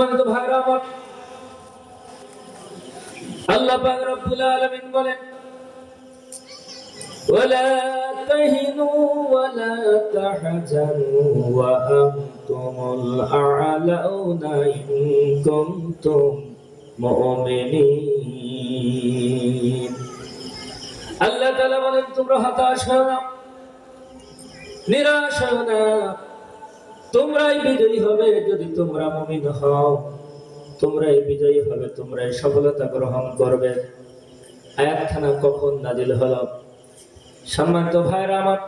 ভাইরা আমার, আল্লাহ পাক রব্বুল আলামিন বলেন, ওয়ালা তাহিনু ওয়ালা তাহজানু ওয়া আনতুমুল আ'লাউনা ইন কুনতুম মুমিনিন। আল্লাহ তাআলা বলেন, তোমরা হতাশ হও না, নিরাশ হও না, তোমরাই বিজয়ী হবে যদি তোমরা মুমিন হও। তোমরাই বিজয়ী হবে, তোমরাই সফলতা গ্রহণ করবে। আয়াতখানা কখন নাজিল হলো? সম্মানিত ভাইরা আমার,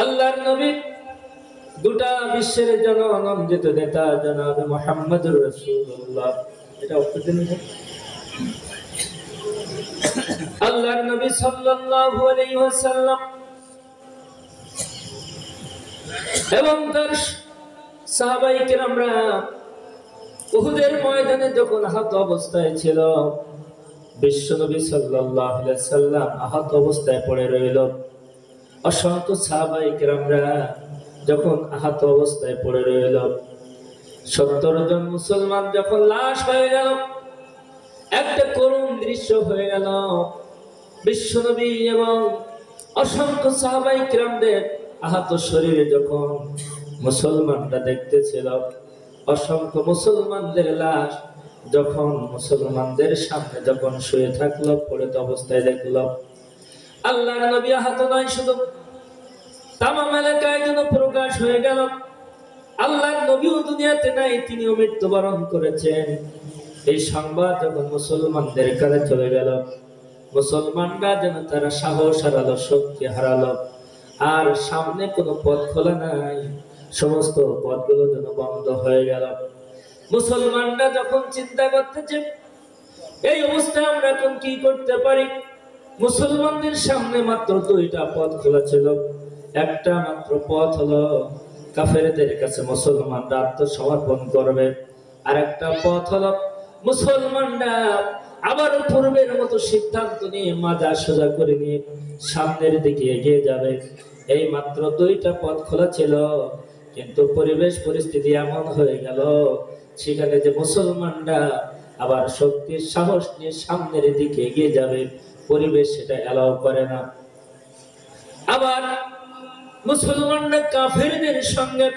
আল্লাহর নবী গোটা বিশ্বের জন্য আনন্দিত নেতা জনাব মুহাম্মদুর রাসূলুল্লাহ। এটা অপদিন আল্লাহর নবী সাল্লাল্লাহু আলাইহি ওয়াসাল্লাম এবং তার সাহাবায়ে কেরামরা উহুদের ময়দানে যখন আহত অবস্থায় ছিল, বিশ্বনবী সাল্লাল্লাহু আলাইহি ওয়াসাল্লাম আহত অবস্থায় পড়ে রইল। অসংখ্য সাহাবায়ে কেরামরা যখন আহত অবস্থায় পড়ে রইল, 70 জন মুসলমান যখন লাশ হয়ে গেল, একটা করুণ দৃশ্য হয়ে গেল। বিশ্বনবী এবং অসংখ্য সাহাবায়ে কেরামদের আহত শরীরে যখন মুসলমানরা দেখতেছিল, অসংখ্য মুসলমানদের লাশ যখন মুসলমানদের সামনে যখন শুয়ে থাকলো, পড়ে অবস্থায় দেখলো, আল্লাহর নবী আহত নয়, শুধু তামাম এলাকায় যেন প্রকাশ হয়ে গেল আল্লাহর নবীও দুনিয়াতে নাই, তিনিও মৃত্যুবরণ করেছেন। এই সংবাদ যখন মুসলমানদের কাছে চলে গেল, মুসলমানরা যেন তারা সাহস হারালো, শক্তি হারালো, আর সামনে কোনো পথ খোলা নাই, সমস্ত পথগুলো যেন বন্ধ হয়ে গেল। মুসলমানরা যখন চিন্তা করতেছে এই অবস্থায় আমরা এখন কি করতে পারি, মুসলমানদের সামনে মাত্র 2টা পথ খোলা ছিল। একটা মাত্র পথ হলো কাফেরদের কাছে মুসলমানরা আত্মসমর্পণ করবে, আর একটা পথ হলো মুসলমানরা আবার পূর্বের মতো সিদ্ধান্ত নিয়ে মাজা সোজা করে নিয়ে সামনের দিকে এগিয়ে যাবে। এই মাত্র 2টা পথ খোলা ছিল, কিন্তু পরিবেশ পরিস্থিতি এমন হয়ে গেল সেখানে যে মুসলমানরা আবার শক্তির সাহস নিয়ে সামনের দিকে এগিয়ে যাবে, পরিবেশ সেটা অ্যালাউ করে না। আবার মুসলমানরা কাফেরদের সঙ্গে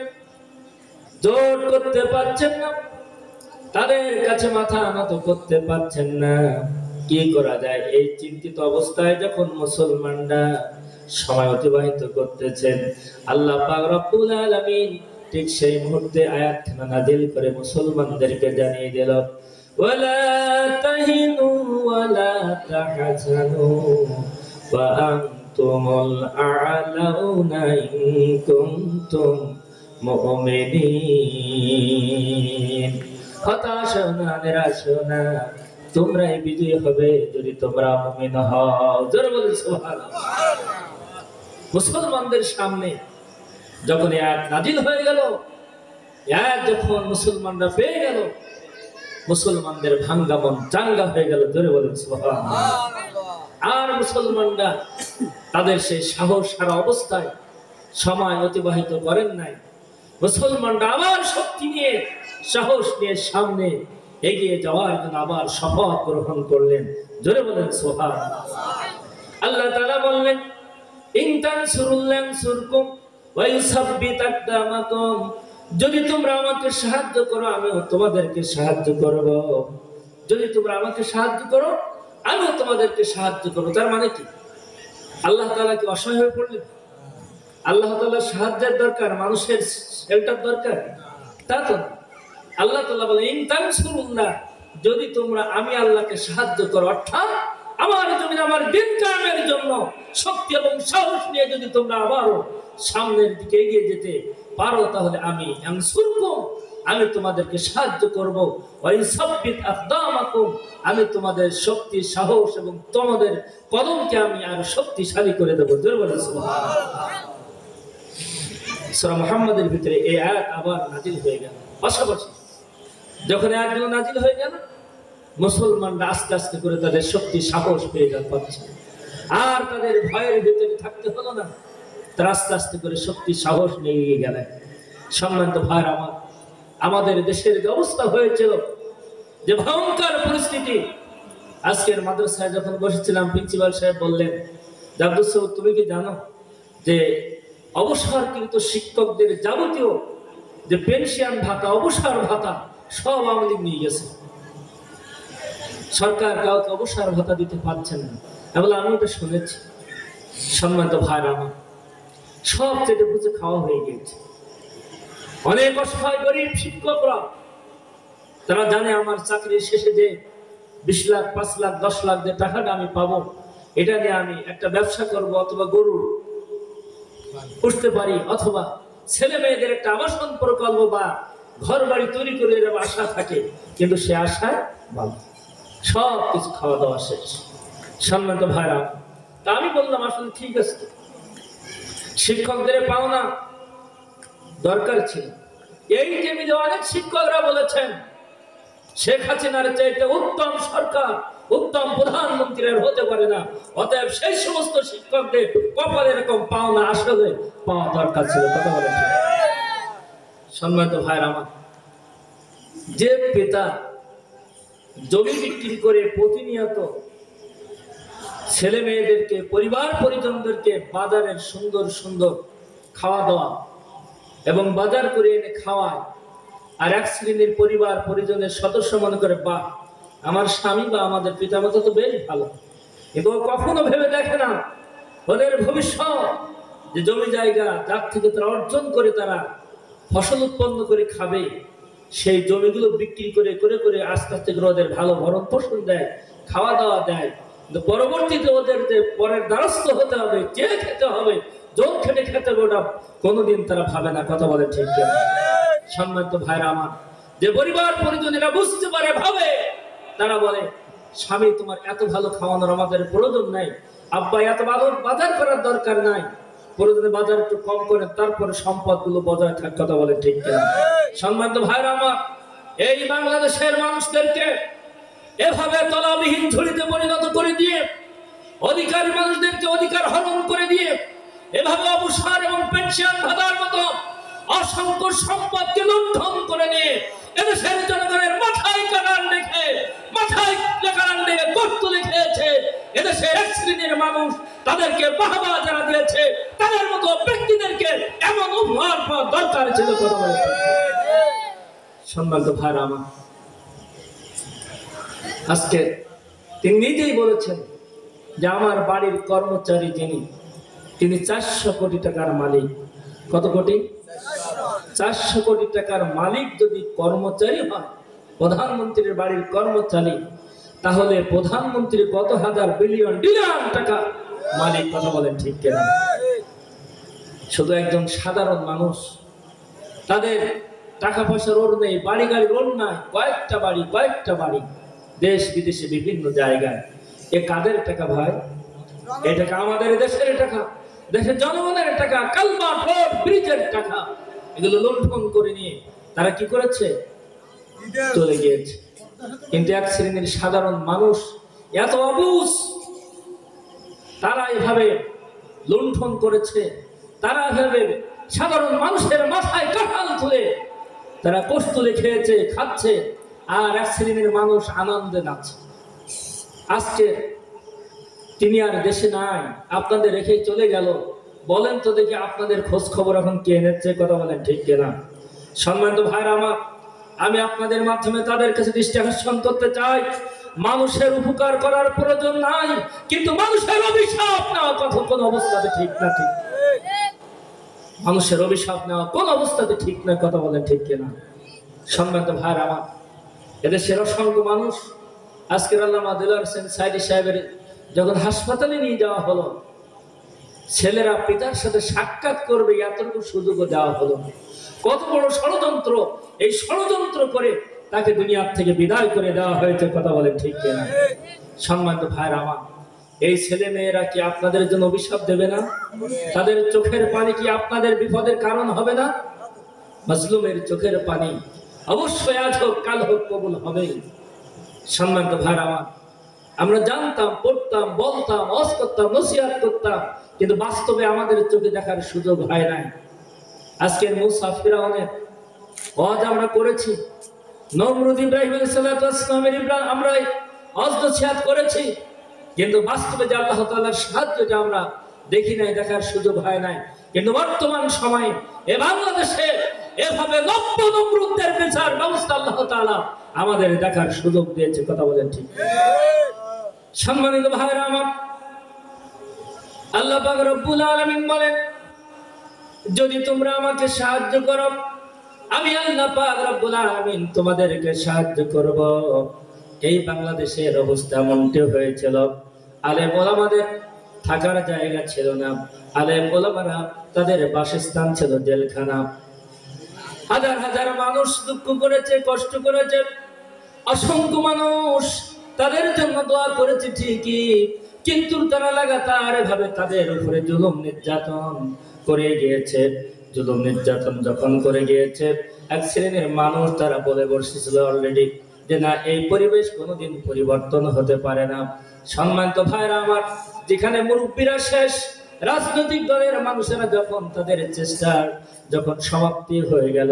জোট করতে পারছেন না, তাদের কাছে মাথা নত করতে পারছেন না। কি করা যায়, এই চিন্তিত অবস্থায় যখন মুসলমানরা সময় অতিবাহিত করতেছেন, আল্লাহ পাক রব্বুল আলামিন ঠিক সেই মুহূর্তে আয়াতখানা নাযিল করে মুসলমানদেরকে জানিয়ে দিল, ওয়ালা তাহিনু ওয়ালা তাহজানু ওয়া আনতুমুল আ'লাউনা ইন কুনতুম মুমিনিন। হতাশ না, নিরাশ না, তোমরাই বিজয়ী হবে যদি তোমরা মুমিন হও। জোরে বলেন সুবহানাল্লাহ। মুসলমানদের সামনে যখন আয়াত নাযিল হয়ে গেল, আয়াত যখন মুসলমানরা পেয়ে গেল, মুসলমানদের ভাঙ্গা মন চাঙ্গা হয়ে গেল। জোরে বলেন সুবহানাল্লাহ। আর মুসলমানরা তাদের সেই সাহস হারা অবস্থায় সময় অতিবাহিত করেন নাই। মুসলমানরা আবার শক্তি নিয়ে সাহস নিয়ে সামনে এগিয়ে যাওয়ার জন্য আবার শপথ গ্রহণ করলেন। জোরে বলেন সুবহানাল্লাহ। আল্লাহ তাআলা বললেন, ইন তানসুরুল্লাহ ইয়ানসুরকুম ওয়া ইউসাব্বিত আকদামাকুম। যদি তোমরা আমাকে সাহায্য করো, আমিও তোমাদেরকে সাহায্য করব। যদি তোমরা আমাকে সাহায্য করো, আমিও তোমাদেরকে সাহায্য করব। তার মানে কি, আল্লাহ তাআলা কি অসহায় হয়ে পড়লেন? আল্লাহ তাআলার সাহায্যের দরকার, মানুষের শেল্টার দরকার, তা তো না। আল্লাহ তাআলা বলেন, ইন তানসুরুল্লাহ, যদি তোমরা আমি আল্লাহকে সাহায্য করো, অর্থাৎ আমার জমিন আমার দিন কায়েমের জন্য শক্তি এবং সাহস নিয়ে যদি তোমরা আবারও সামনের দিকে এগিয়ে যেতে পারো, তাহলে আমি আনসুরকুম, আমি তোমাদেরকে সাহায্য করব। ওয়া ইউসাব্বিত আকদামাকুম, আমি তোমাদের শক্তি সাহস এবং তোমাদের কদমকে আমি আরো শক্তিশালী করে দেব। জোরে বলেন সুবহানাল্লাহ। সূরা মুহাম্মাদের ভিতরে এই আয়াত আবার নাযিল হয়ে গেল। পাশাপাশি যখন আয়াতগুলো নাযিল হয়ে গেল, মুসলমানরা আস্তে আস্তে করে তাদের শক্তি সাহস পেয়ে পাচ্ছে, আর তাদের ভয়ের ভিতরে থাকতে হলো না, তারা আস্তে আস্তে করে শক্তি সাহস নিয়ে গেলেন। সম্মানিত ভাইরা আমার, আমাদের দেশের যে অবস্থা হয়েছিল, যে ভয়ঙ্কর পরিস্থিতি। আজকের মাদ্রাসায় যখন বসেছিলাম, প্রিন্সিপাল সাহেব বললেন, আব্দুল সৌদ, তুমি কি জানো যে অবসরকৃত শিক্ষকদের যাবতীয় যে পেনশন ভাতা, অবসর ভাতা সব আওয়ামী লীগ নিয়ে গেছে, সরকার কাউকে অবসর ভাতা দিতে পারছেন না। আমি ওটা শুনেছি। সম্মানিত ভাইরা আমার, সব চেটে বুঝে খাওয়া হয়ে গেছে। অনেক অসহায় গরিব শিক্ষকরা তারা জানে আমার চাকরির শেষে যে 20 লাখ, 5 লাখ, 10 লাখ যে টাকাটা আমি পাবো, এটা নিয়ে আমি একটা ব্যবসা করব, অথবা গরু পুষতে পারি, অথবা ছেলে মেয়েদের একটা আবাসন প্রকল্প বা ঘর বাড়ি তৈরি করে এর আশা থাকে। কিন্তু সে আশায় বাধা, সব কিছু খাওয়া দাওয়া শেষ। সম্মানিত ভাইরা, তা আমি বললাম আসলে ঠিক আছে, শিক্ষকদের পাওনা দরকার ছিল। এই টেবিলে অনেক শিক্ষকরা বলেছেন শেখ হাসিনার চাইতে উত্তম সরকার, উত্তম প্রধানমন্ত্রীর হতে পারে না। অতএব সেই সমস্ত শিক্ষকদের কপালে এরকম পাওনা আসলে পাওয়া দরকার ছিল। কথা বলেন। সম্মানিত ভাইরা আমার, যে পিতা জমি বিক্রি করে প্রতিনিয়ত ছেলে মেয়েদেরকে, পরিবার পরিজনদেরকে বাজারের সুন্দর সুন্দর খাওয়া দাওয়া এবং বাজার করে এনে খাওয়ায়, আর এক শ্রেণীর পরিবার পরিজনের সদস্য মনে করে, বাহ, আমার স্বামী বা আমাদের পিতামাতা তো বেশ ভালো, কিন্তু কখনো ভেবে দেখে না ওদের ভবিষ্যৎ, যে জমি জায়গা যার থেকে তারা অর্জন করে তারা ফসল উৎপন্ন করে খাবে, সেই জমিগুলো বিক্রি করে করে করে আস্তে আস্তে করে ওদের ভালো ভরণ পোষণ দেয়, খাওয়া দাওয়া দেয়। কিন্তু পরবর্তীতে ওদের যে পরের দ্বারস্থ হতে হবে, চেয়ে খেতে হবে, জোর খেটে খেতে হবে, ওটা কোনোদিন তারা ভাবে না। কথা বলে ঠিক না? সম্মানিত ভাইরা আমার, যে পরিবার পরিজনেরা বুঝতে পারে, ভাবে, তারা বলে, স্বামী তোমার এত ভালো খাওয়ানোর আমাদের প্রয়োজন নাই, আব্বা এত ভালো বাজার করার দরকার নাই, প্রয়োজনে বাজার একটু কম করে তারপরে সম্পদ গুলো বজায় থাক। কথা বলে ঠিক কিনা? সম্মানিত ভাইরা আমার, এই বাংলাদেশের মানুষদেরকে এভাবে তলাবিহীন ঝুড়িতে পরিণত করে দিয়ে, অধিকারী মানুষদেরকে অধিকার হরণ করে দিয়ে, এভাবে অবসর এবং পেনশন ভাতার মতো অসংখ্য সম্পদকে লুণ্ঠন করে নিয়ে এদেশের জনগণের মাথায় কাটান রেখে, মাথায় কাটান রেখে গর্ত লিখেছে এদেশের এক শ্রেণীর মানুষ। তাদেরকে বাহবা যারা দিয়েছে, তাদের মতো ব্যক্তিদেরকে এমন উপহার পাওয়া দরকার ছিল। কথা বলে সম্মানিত ভাইরা আমার, আজকে তিনি নিজেই বলেছেন যে আমার বাড়ির কর্মচারী তিনি 400 কোটি টাকার মালিক। কত কোটি? 400 কোটি টাকার মালিক যদি কর্মচারী হয়, প্রধানমন্ত্রীর বাড়ির কর্মচারী, তাহলে প্রধানমন্ত্রী কত হাজার বিলিয়ন ট্রিলিয়ন টাকা মালিক। কথা বলেন ঠিক কিনা? শুধু একজন সাধারণ মানুষ, তাদের টাকা পয়সার ওর নেই, বাড়ি গাড়ির ওর নাই, কয়েকটা বাড়ি দেশ বিদেশে বিভিন্ন জায়গায়। এ কাদের টাকা ভাই? এই টাকা আমাদের দেশের টাকা, দেশের জনগণের টাকা, কালভার্ট রোড ব্রিজের টাকা। এগুলো লুণ্ঠন করে নিয়ে তারা কি করেছে? চলে গিয়েছে। কিন্তু এক শ্রেণীর সাধারণ মানুষ এত অবুঝ, তারা এভাবে লুণ্ঠন করেছে, তারা এভাবে সাধারণ মানুষের মাথায় কাঁঠাল তুলে তারা কষ্টলে খেয়েছে, খাচ্ছে, আর এক শ্রেণীর মানুষ আনন্দে নাচছে। আজকে তিনি আর দেশে নাই, আপনাদের রেখে চলে গেল। বলেন তো দেখি, আপনাদের খোঁজ খবর এখন কে নিচ্ছে? কথা বলেন ঠিক কিনা? সম্মানিত ভাইরা আমার, আমি আপনাদের মাধ্যমে তাদের কাছে দৃষ্টি আকর্ষণ করতে চাই, মানুষের উপকার করার প্রয়োজন নাই, কিন্তু মানুষের অভিশাপ নেওয়া কথা কোন অবস্থাতে ঠিক না। ঠিক, মানুষের অভিশাপ নেওয়া কোন অবস্থাতে ঠিক না। কথা বলেন ঠিক কিনা? সম্মানিত ভাইরা আমার, এদেশের অসংখ্য মানুষ, আজকের আল্লামা দিলওয়ার হোসেন সাইদি সাহেবের যখন হাসপাতালে নিয়ে যাওয়া হলো, ছেলেরা পিতার সাথে সাক্ষাৎ করবে এতটুকু সুযোগও দেওয়া হলো। কত বড় ষড়যন্ত্র! এই ষড়যন্ত্র করে তাকে দুনিয়ার থেকে বিদায় করে দেওয়া হয়েছে। কথা বলে ঠিক কিনা? সম্মানিত ভাইরা আমার, এই ছেলে মেয়েরা কি আপনাদের জন্য অভিশাপ দেবে না? তাদের চোখের পানি কি আপনাদের বিপদের কারণ হবে না? মাজলুমের চোখের পানি অবশ্যই আজ হোক কাল হোক কবুল হবেই। সম্মানিত ভাইরা আমার, আমরা জানতাম, পড়তাম, বলতাম, ওয়াজ করতাম, নসিহত করতাম, কিন্তু বাস্তবে আমাদের চোখে দেখার সুযোগ হয় নাই। আজকের মুসা ফিরাউনের ওয়াজ আমরা করেছি, নমরুদ ইব্রাহিম আলাইহিস সালাতু ওয়াস সালামের আমরা অজনসিহাত করেছি, কিন্তু বাস্তবে যে আল্লাহ তাআলার সাহায্যটা আমরা দেখি নাই, দেখার সুযোগ হয় নাই। কিন্তু বর্তমান সময়ে এ বাংলাদেশে এভাবে নব্য নমরুদদের বিচার ব্যবস্থা আল্লাহ তাআলা আমাদের দেখার সুযোগ দিয়েছে। কথা বলেন ঠিক? সম্মানিত ভাইরা আমার, আল্লাহ পাক রব্বুল আলামিন বলেন, যদি তোমরা আমাকে সাহায্য করো, আমি আল্লাহ পাক রব্বুল আলামিন তোমাদেরকে সাহায্য করব। এই বাংলাদেশের অবস্থা এমনটি হয়েছিল, আলেম ওলামাদের থাকার জায়গা ছিল না, আলেম ওলামারা তাদের বাসস্থান ছিল জেলখানা। হাজার হাজার মানুষ দুঃখ করেছে, কষ্ট করেছে, অসংখ্য মানুষ তাদের জন্য দোয়া করেছে ঠিকই, কিন্তু তারা লাগাতার এভাবে তাদের উপরে জুলুম নির্যাতন করে গিয়েছে। জুলুম নির্যাতন যখন করে গিয়েছে, এক শ্রেণীর মানুষ তারা বলে বসেছিল অলরেডি যে না, এই পরিবেশ কোনোদিন পরিবর্তন হতে পারে না। সম্মানিত ভাইরা আমার, যেখানে মুরব্বীরা শেষ, রাজনৈতিক দলের মানুষেরা যখন তাদের চেষ্টার যখন সমাপ্তি হয়ে গেল,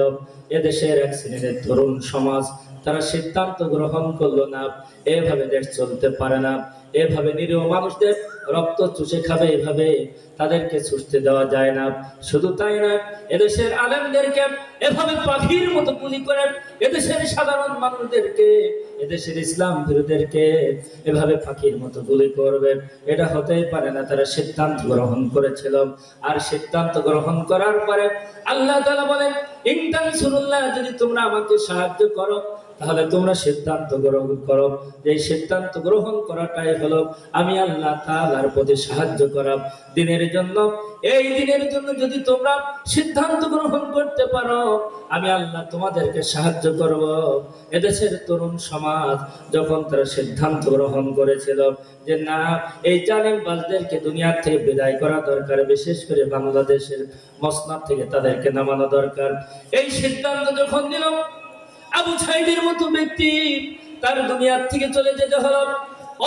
এদেশের এক শ্রেণীর তরুণ সমাজ তারা সিদ্ধান্ত গ্রহণ করলো না, এভাবে দেশ চলতে পারে না, এভাবে নিরীহ মানুষদের রক্ত চুষে খাবে, এভাবে তাদেরকে চুষতে দেওয়া যায় না। শুধু তাই না, এদেশের আলেমদেরকে এভাবে পাখির মতো গুলি করে, এদেশের সাধারণ মানুষদেরকে, এদেশের ইসলাম বিরোধীদেরকে এভাবে পাখির মতো গুলি করবে, এটা হতেই পারে না। তারা সিদ্ধান্ত গ্রহণ করেছিল, আর সিদ্ধান্ত গ্রহণ করার পরে আল্লাহ তাআলা বলেন, ইন তানসুরুল্লাহ, যদি তোমরা আমাকে সাহায্য করো, তাহলে তোমরা সিদ্ধান্ত গ্রহণ করো। এই সিদ্ধান্ত গ্রহণ করাটাই হলো আমি আল্লাহ তাআলার প্রতি সাহায্য করা দিনের জন্য। এই দিনের জন্য যদি তোমরা সিদ্ধান্ত গ্রহণ করতে পারো, আমি আল্লাহ তোমাদেরকে সাহায্য করব। এদেশের তরুণ সমাজ যখন তারা সিদ্ধান্ত গ্রহণ করেছিল যে না, এই জালিমবাজদেরকে দুনিয়ার থেকে বিদায় করা দরকার, বিশেষ করে বাংলাদেশের মসনদ থেকে তাদেরকে নামানো দরকার, এই সিদ্ধান্ত যখন নিল, আবু সাঈদের মতো ব্যক্তি তার দুনিয়ার থেকে চলে যেতে হলো।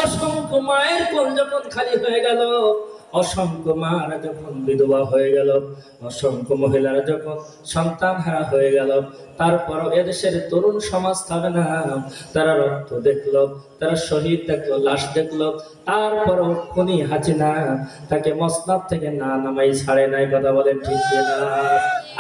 অসংখ্য মায়ের কোল যখন খালি হয়ে গেল, অসংখ্য মারা যখন বিধবা হয়ে গেল, অসংখ্য মহিলারা যখন সন্তান হারা হয়ে গেল, তারপরও এদেশের তরুণ সমাজ থামে না। তারা রক্ত দেখলো, তারা শহীদ দেখলো, লাশ দেখলো, তারপরও খুনি হাসিনা তাকে মসনদ থেকে না নামাই ছাড়ে নাই। কথা বলেন ঠিক না?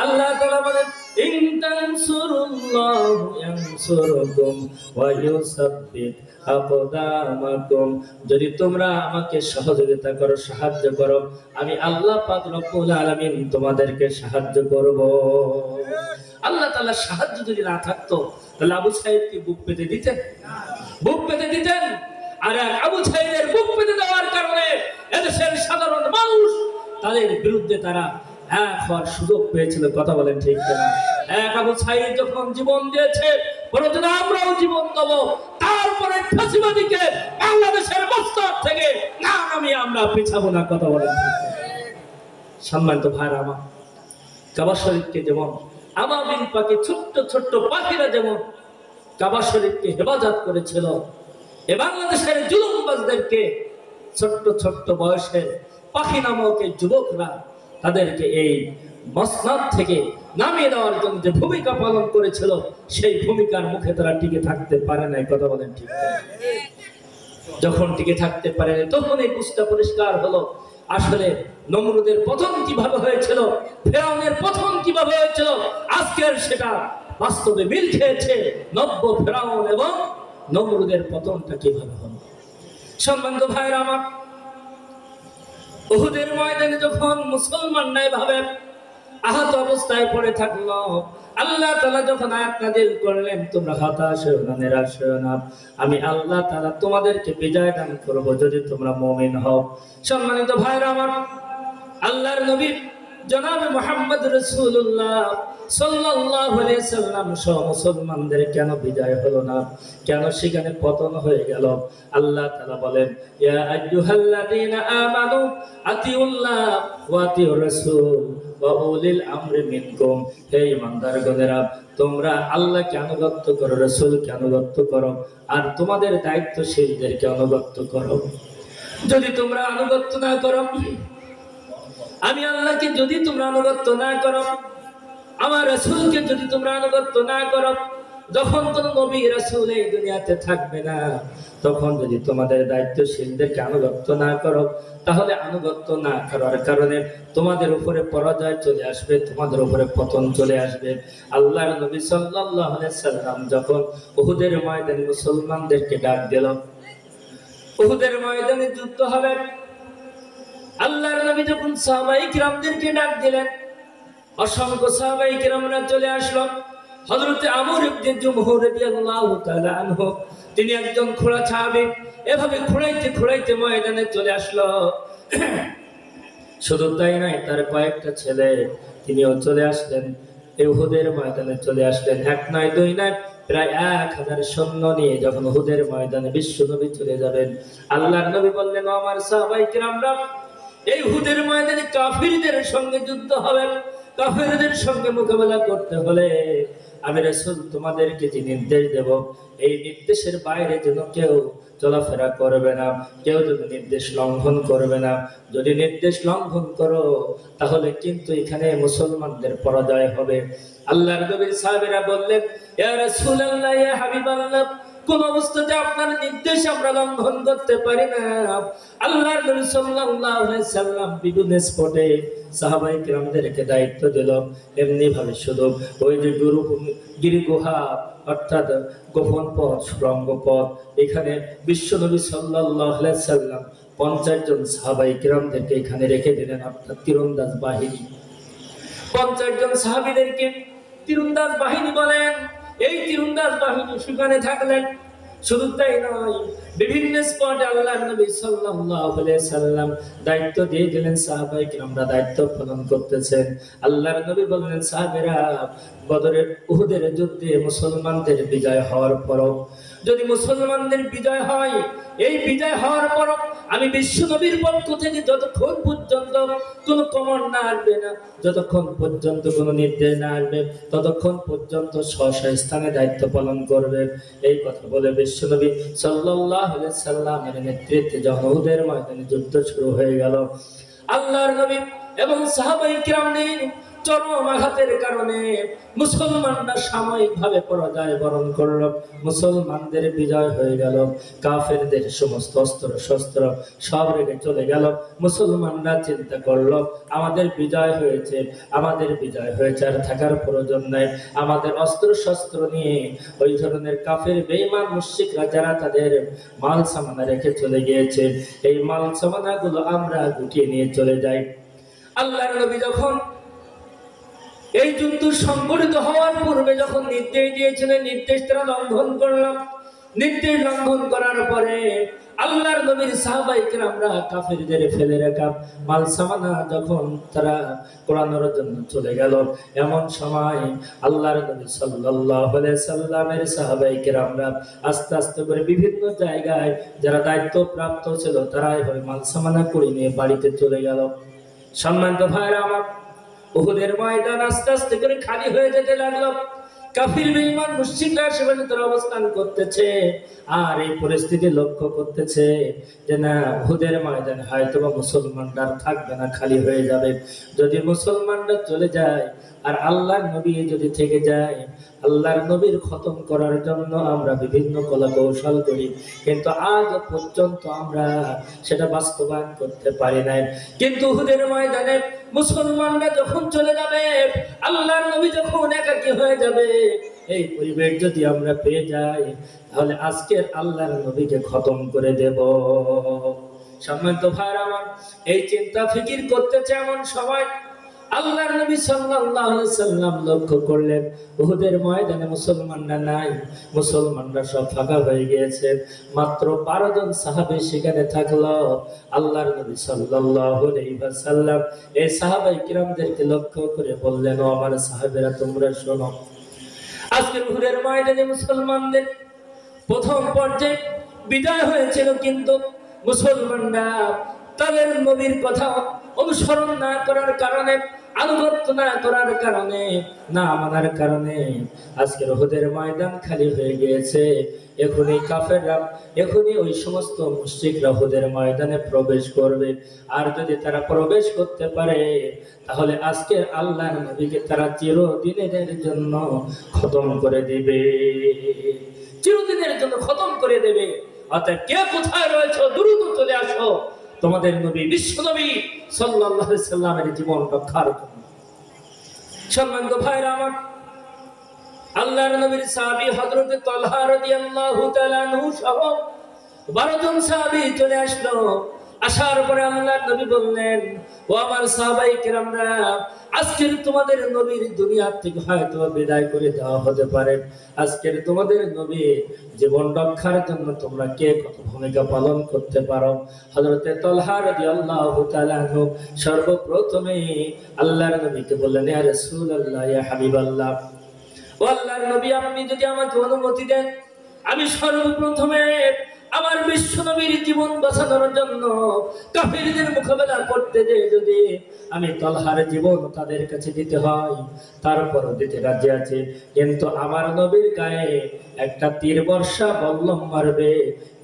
আল্লাহ তাআলা বলেন, ইন তানসুরুল্লাহু ইয়ানসুরকুম ওয়া ইউসাব্বিত আকদামাকুম, যদি তোমরা আমাকে সহযোগিতা করো, সাহায্য করো, আমি আল্লাহ পাক রব্বুল আলামিন তোমাদেরকে সাহায্য করব। আল্লাহ তাআলার সাহায্য যদি না থাকতো, তাহলে আবু সাঈদকে বুক পেতে দিতেন? বুক পেতে দিতেন? আর আবু সাঈদের বুক পেতে দেওয়ার কারণে এদেশের সাধারণ মানুষ তাদের বিরুদ্ধে তারা এক হওয়ার সুযোগ পেয়েছিল। কথা বলেন ঠিক কিনা? এক আবু সাঈদ যখন জীবন দিয়েছে, প্রতিদিন আমরাও জীবন দেব, তারপরে ফাঁসিবাদীকে বাংলাদেশের মস্তক থেকে না নামিয়ে আমরা পিছাবো না। কথা বলেন ঠিক কিনা? সম্মানিত ভাইরা আমার, কাবা শরীফকে যেমন আবাবিল পাখি, ছোট্ট ছোট্ট পাখিরা যেমন কাবা শরীফকে হেফাজত করেছিল, এ বাংলাদেশের জুলুমবাজদেরকে ছোট্ট ছোট্ট বয়সের পাখি নামক এই যুবকরা তাদেরকে এই মসনদ থেকে নামিয়ে দেওয়ার জন্য যে ভূমিকা পালন করেছিল, সেই ভূমিকার মুখে তারা টিকে থাকতে পারে নাই। কথা বলেন ঠিক? যখন টিকে থাকতে পারে না, তখন এই বুঝটা পরিষ্কার হলো আসলে নমরুদের পতন কিভাবে হয়েছিল, ফেরাউনের পতন কিভাবে হয়েছিল। আজকের সেটা বাস্তবে মিল খেয়েছে, নব্য ফেরাউন এবং নমরুদের পতনটা কিভাবে হলো। সম্মানিত ভাইরা আমার, উহুদের ময়দানে যখন মুসলমানরা এভাবে আহত অবস্থায় পড়ে থাকলো, আল্লাহ তাআলা যখন আয়াত নাযিল করলেন, তোমরা হতাশ হও না, নিরাশ হও না, আমি আল্লাহ তাআলা তোমাদেরকে বিজয় দান করব যদি তোমরা মুমিন হও। সম্মানিত ভাইরা আমার, আল্লাহর নবী জনাবে মুহাম্মদ রাসূলুল্লাহ সাল্লাল্লাহু আলাইহি সাল্লাম সহ মুসলমানদের কেন বিজয় হলো না, কেন সেখানে পতন হয়ে গেল? আল্লাহ তাআলা বলেন, ইয়া আইয়ুহাল্লাযীনা আমানু আতিউল্লাহ ওয়া আতিউর রাসূল ওয়া উলিল আমরি মিনকুম, হে ঈমানদারগণেরা, তোমরা আল্লাহকে আনুগত্য করো, রাসূলকে আনুগত্য করো, আর তোমাদের দায়িত্বশীলদেরকে আনুগত্য করো। যদি তোমরা আনুগত্য না করো, আমি আল্লাহকে যদি তোমরা আনুগত্য না করো, আমার রাসূলকে যদি তোমরা আনুগত্য না করো, যখন কোন নবী রাসূল এই দুনিয়াতে থাকবে না, তখন যদি তোমাদের দায়িত্বশীলদেরকে আনুগত্য না করো, তাহলে আনুগত্য না করার কারণে তোমাদের উপরে পরাজয় চলে আসবে, তোমাদের উপরে পতন চলে আসবে। আল্লাহর নবী সাল্লাল্লাহু আলাইহি সাল্লাম যখন উহুদের ময়দানে মুসলমানদেরকে ডাক দিল, উহুদের ময়দানে যুদ্ধ হবে, আল্লাহর নবী যখন সাহাবায়ে কিরামদেরকে ডাক দিলেন, অসংখ্য সাহাবায়ে কিরামরা চলে আসলো। হযরত আমর ইবনে জুমহু রাদিয়াল্লাহু তাআলা আনহু, তিনি একজন খোঁড়া সাহাবী, এভাবে খোঁড়াইতে ময়দানে চলে আসলো। শুধু তাই নয়, তার কয়েকটা ছেলে তিনিও চলে আসলেন, উহুদের ময়দানে চলে আসলেন। এক নয় দুই নয়, প্রায় 1000 সৈন্য নিয়ে যখন উহুদের ময়দানে বিশ্বনবী চলে যাবেন, আল্লাহর নবী বললেন, আমার সাহাবায়ে কিরামরা, এই উহুদের ময়দানে কাফিরদের সঙ্গে যুদ্ধ হবে, কাফিরদের সঙ্গে মোকাবেলা করতে হলে আমি রাসূল তোমাদেরকে যে নির্দেশ দেব, এই নির্দেশের বাইরে যেন কেউ চলাফেরা করবে না, কেউ যদি নির্দেশ লঙ্ঘন করবে না। যদি নির্দেশ লঙ্ঘন করো, তাহলে কিন্তু এখানে মুসলমানদের পরাজয় হবে। আল্লাহর নবীর সাহাবীরা বললেন, ইয়া রাসূলুল্লাহ, ইয়া হাবিবাল্লাহ, কোন অবস্থাতে আপনার নির্দেশ আমরা লঙ্ঘন করতে পারি না। আল্লাহর নবী সাল্লাল্লাহু আলাইহি সাল্লাম বিভিন্ন স্পটে সাহাবায়ে কিরামদেরকে দায়িত্ব দিল। এমনি ভাবে শুধু ওই যে গিরিগুহা, অর্থাৎ গোপন পথ, সুড়ঙ্গ পথ, এখানে বিশ্বনবী সাল্লাল্লাহু আলাইহি সাল্লাম 50 জন সাহাবায়ে কিরামদেরকে এখানে রেখে দিলেন, অর্থাৎ তীরন্দাজ বাহিনী। 50 জন সাহাবীদেরকে তীরন্দাজ বাহিনী বলেন। এই তীরন্দাজ বাহিনী সেখানে থাকলেন। শুধু তাই নয়, বিভিন্ন স্পটে আল্লাহর নবী সাল্লাল্লাহু আলাইহি সাল্লাম দায়িত্ব দিয়ে দিলেন, সাহাবায়ে কিরামরা দায়িত্ব পালন করতেছেন। আল্লাহর নবী বললেন, সাহাবীরা, বদরের উহুদের যুদ্ধে মুসলমানদের বিজয় হওয়ার পরও, যদি মুসলমানদের বিজয় হয়, এই বিজয় হওয়ার পরও আমি বিশ্বনবীর পক্ষ থেকে যতক্ষণ পর্যন্ত কোনো কমান্ড না আসবে না, যতক্ষণ পর্যন্ত কোনো নির্দেশ না আসবে, ততক্ষণ পর্যন্ত স্ব স্থানে দায়িত্ব পালন করবে। এই কথা বলে বিশ্বনবী সাল্লাল্লাহু আলাইহি সাল্লামের নেতৃত্বে যখন উহুদের ময়দানে যুদ্ধ শুরু হয়ে গেল, আল্লাহর নবী এবং সাহাবায়ে কিরামদের চরম আঘাতের কারণে মুসলমানরা সাময়িকভাবে পরাজয় বরণ করল, মুসলমানদের বিজয় হয়ে গেল। কাফেরদের সমস্ত অস্ত্র শস্ত্র সব রেখে চলে গেল। মুসলমানরা চিন্তা করলো, আমাদের বিজয় হয়েছে, আমাদের বিজয় হয়েছে, আর থাকার প্রয়োজন নাই। আমাদের অস্ত্র শস্ত্র নিয়ে ওই ধরনের কাফের বেঈমান মুশরিকরা যারা তাদের মাল সামানা রেখে চলে গিয়েছে, এই মাল সামানাগুলো আমরা গুটিয়ে নিয়ে চলে যাই। আল্লাহর নবী যখন এই যুদ্ধ সংঘটিত হওয়ার পূর্বে যখন নির্দেশ দিয়েছিলেন, নির্দেশ তারা লঙ্ঘন করলাম। নির্দেশ লঙ্ঘন করার পরে আল্লাহর নবীর সাহাবায়ে কিরামরা কাফেরদের ফেলে রাখা মাল সামানা যখন তারা কোরআনের জন্য চলে গেল, এমন সময় আল্লাহর নবী সাল্লাল্লাহু আলাইহি সাল্লামের সাহাবায়ে কিরামরা আস্তে আস্তে করে বিভিন্ন জায়গায় যারা দায়িত্বপ্রাপ্ত ছিল, তারা এভাবে মাল সামানা করে নিয়ে বাড়িতে চলে গেল। সম্মানিত ভাইরা আমার, উহুদের ময়দান আস্তে আস্তে করে খালি হয়ে যেতে লাগলো। কাফির বেঈমান মুশরিকরা সেখানে তারা অবস্থান করতেছে, আর এই পরিস্থিতি লক্ষ্য করতেছে যে না, উহুদের ময়দানে হয়তোবা মুসলমানরা থাকবে না, খালি হয়ে যাবে। যদি মুসলমানরা চলে যায় আর আল্লাহর নবী যদি থেকে যায়, আল্লাহর নবীর খতম করার জন্য আমরা বিভিন্ন কলা কৌশল করি, কিন্তু আজ পর্যন্ত আমরা সেটা বাস্তবায়ন করতে পারি নাই। কিন্তু উহুদের ময়দানে মুসলমানরা যখন চলে যাবে, আল্লাহর নবী যখন একাকী হয়ে যাবে, এই পরিবেশ যদি আমরা পেয়ে যাই, তাহলে আজকের আল্লাহর নবীকে খতম করে দেব। সম্মানিত ভাইরা আমার, এই চিন্তা ফিকির করতেছে এমন সময় আল্লাহর নবী সাল্লাল্লাহু আলাইহি সাল্লাম লক্ষ্য করলেন উহুদের ময়দানে মুসলমানরা নাই, মুসলমানরা সব ফাঁকা হয়ে গিয়েছে। মাত্র 12 জন সাহাবী সেখানে থাকলো। আল্লাহর নবী সাল্লাল্লাহু আলাইহি ওয়াসাল্লাম এই সাহাবায়ে কিরামদেরকে লক্ষ্য করে বললেন, ও আমার সাহাবীরা, তোমরা শোনো, আজকে উহুদের ময়দানে মুসলমানদের প্রথম পর্যায়ে বিজয় হয়েছিল, কিন্তু মুসলমানরা তাদের নবীর কথা অনুসরণ না করার কারণে আনুগত্য না করার কারণে, না মানার কারণে আজকের উহুদের ময়দান খালি হয়ে গিয়েছে। এখনই কাফেররা, এখনই ওই সমস্ত মুশরিকরা উহুদের ময়দানে প্রবেশ করবে। আর যদি তারা প্রবেশ করতে পারে তাহলে আজকে আল্লাহর নবীকে তারা চিরদিনের জন্য খতম করে দিবে, চিরদিনের জন্য খতম করে দেবে। অতএব কে কোথায় রয়েছে দ্রুত চলে আসো তোমাদের নবী বিশ্ব নবী সাল্লাল্লাহু আলাইহি সাল্লামের জীবন রক্ষার জন্য। সম্মানিত ভাইরা আমার, আল্লাহর নবীর সাহাবী হযরত তালহা রাদিয়াল্লাহু তাআলা আনহু সহ 12 জন সাহাবী চলে আসলো। আসার পরে আল্লাহর নবী বললেন, ও আমার সাহাবায়ে কেরামরা, আজকের তোমাদের নবীর দুনিয়া থেকে হয়তো বিদায় করে দেওয়া হতে পারে। আজকের তোমাদের নবীর জীবন রক্ষার জন্য তোমরা কে কত ভূমিকা পালন করতে পারো? হযরত তালহা রাদিয়াল্লাহু তাআলা আনহু সর্বপ্রথমে আল্লাহর নবীকে বললেন, ইয়া রাসূলুল্লাহ, ইয়া হাবিবাল্লাহ, ও আল্লাহর নবী, আপনি যদি আমাকে অনুমতি দেন, আমি সর্বপ্রথমে আমার বিশ্ব নবীর জীবন বাঁচানোর জন্য কাফিরদের মোকাবেলা করতে যে যদি আমি তালহার জীবন তাদের কাছে দিতে হয় তারপরও দিতে রাজি আছে, কিন্তু আমার নবীর গায়ে একটা তীর বর্ষা বল্লম মারবে,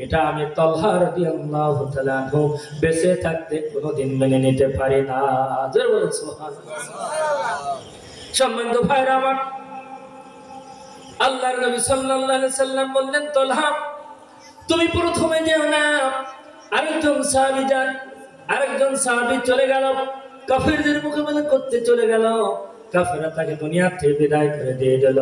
এটা আমি তালহা রাদিয়াল্লাহু তাআলা আনহু বেঁচে থাকতে কোনোদিন মেনে নিতে পারি না। জোরে বলেন সুবহানাল্লাহ। সম্মানিত ভাইরা আমার, আল্লাহর নবী সাল্লাল্লাহু আলাইহি সাল্লাম বললেন, তালহা তুমি প্রথমে যেও না, আরেকজন সাহাবী যান। আরেকজন সাহাবী চলে গেল, কাফেরদের মোকাবেলা করতে চলে গেল। কাফেররা তাকে দুনিয়া থেকে বিদায় করে দিয়ে দিল।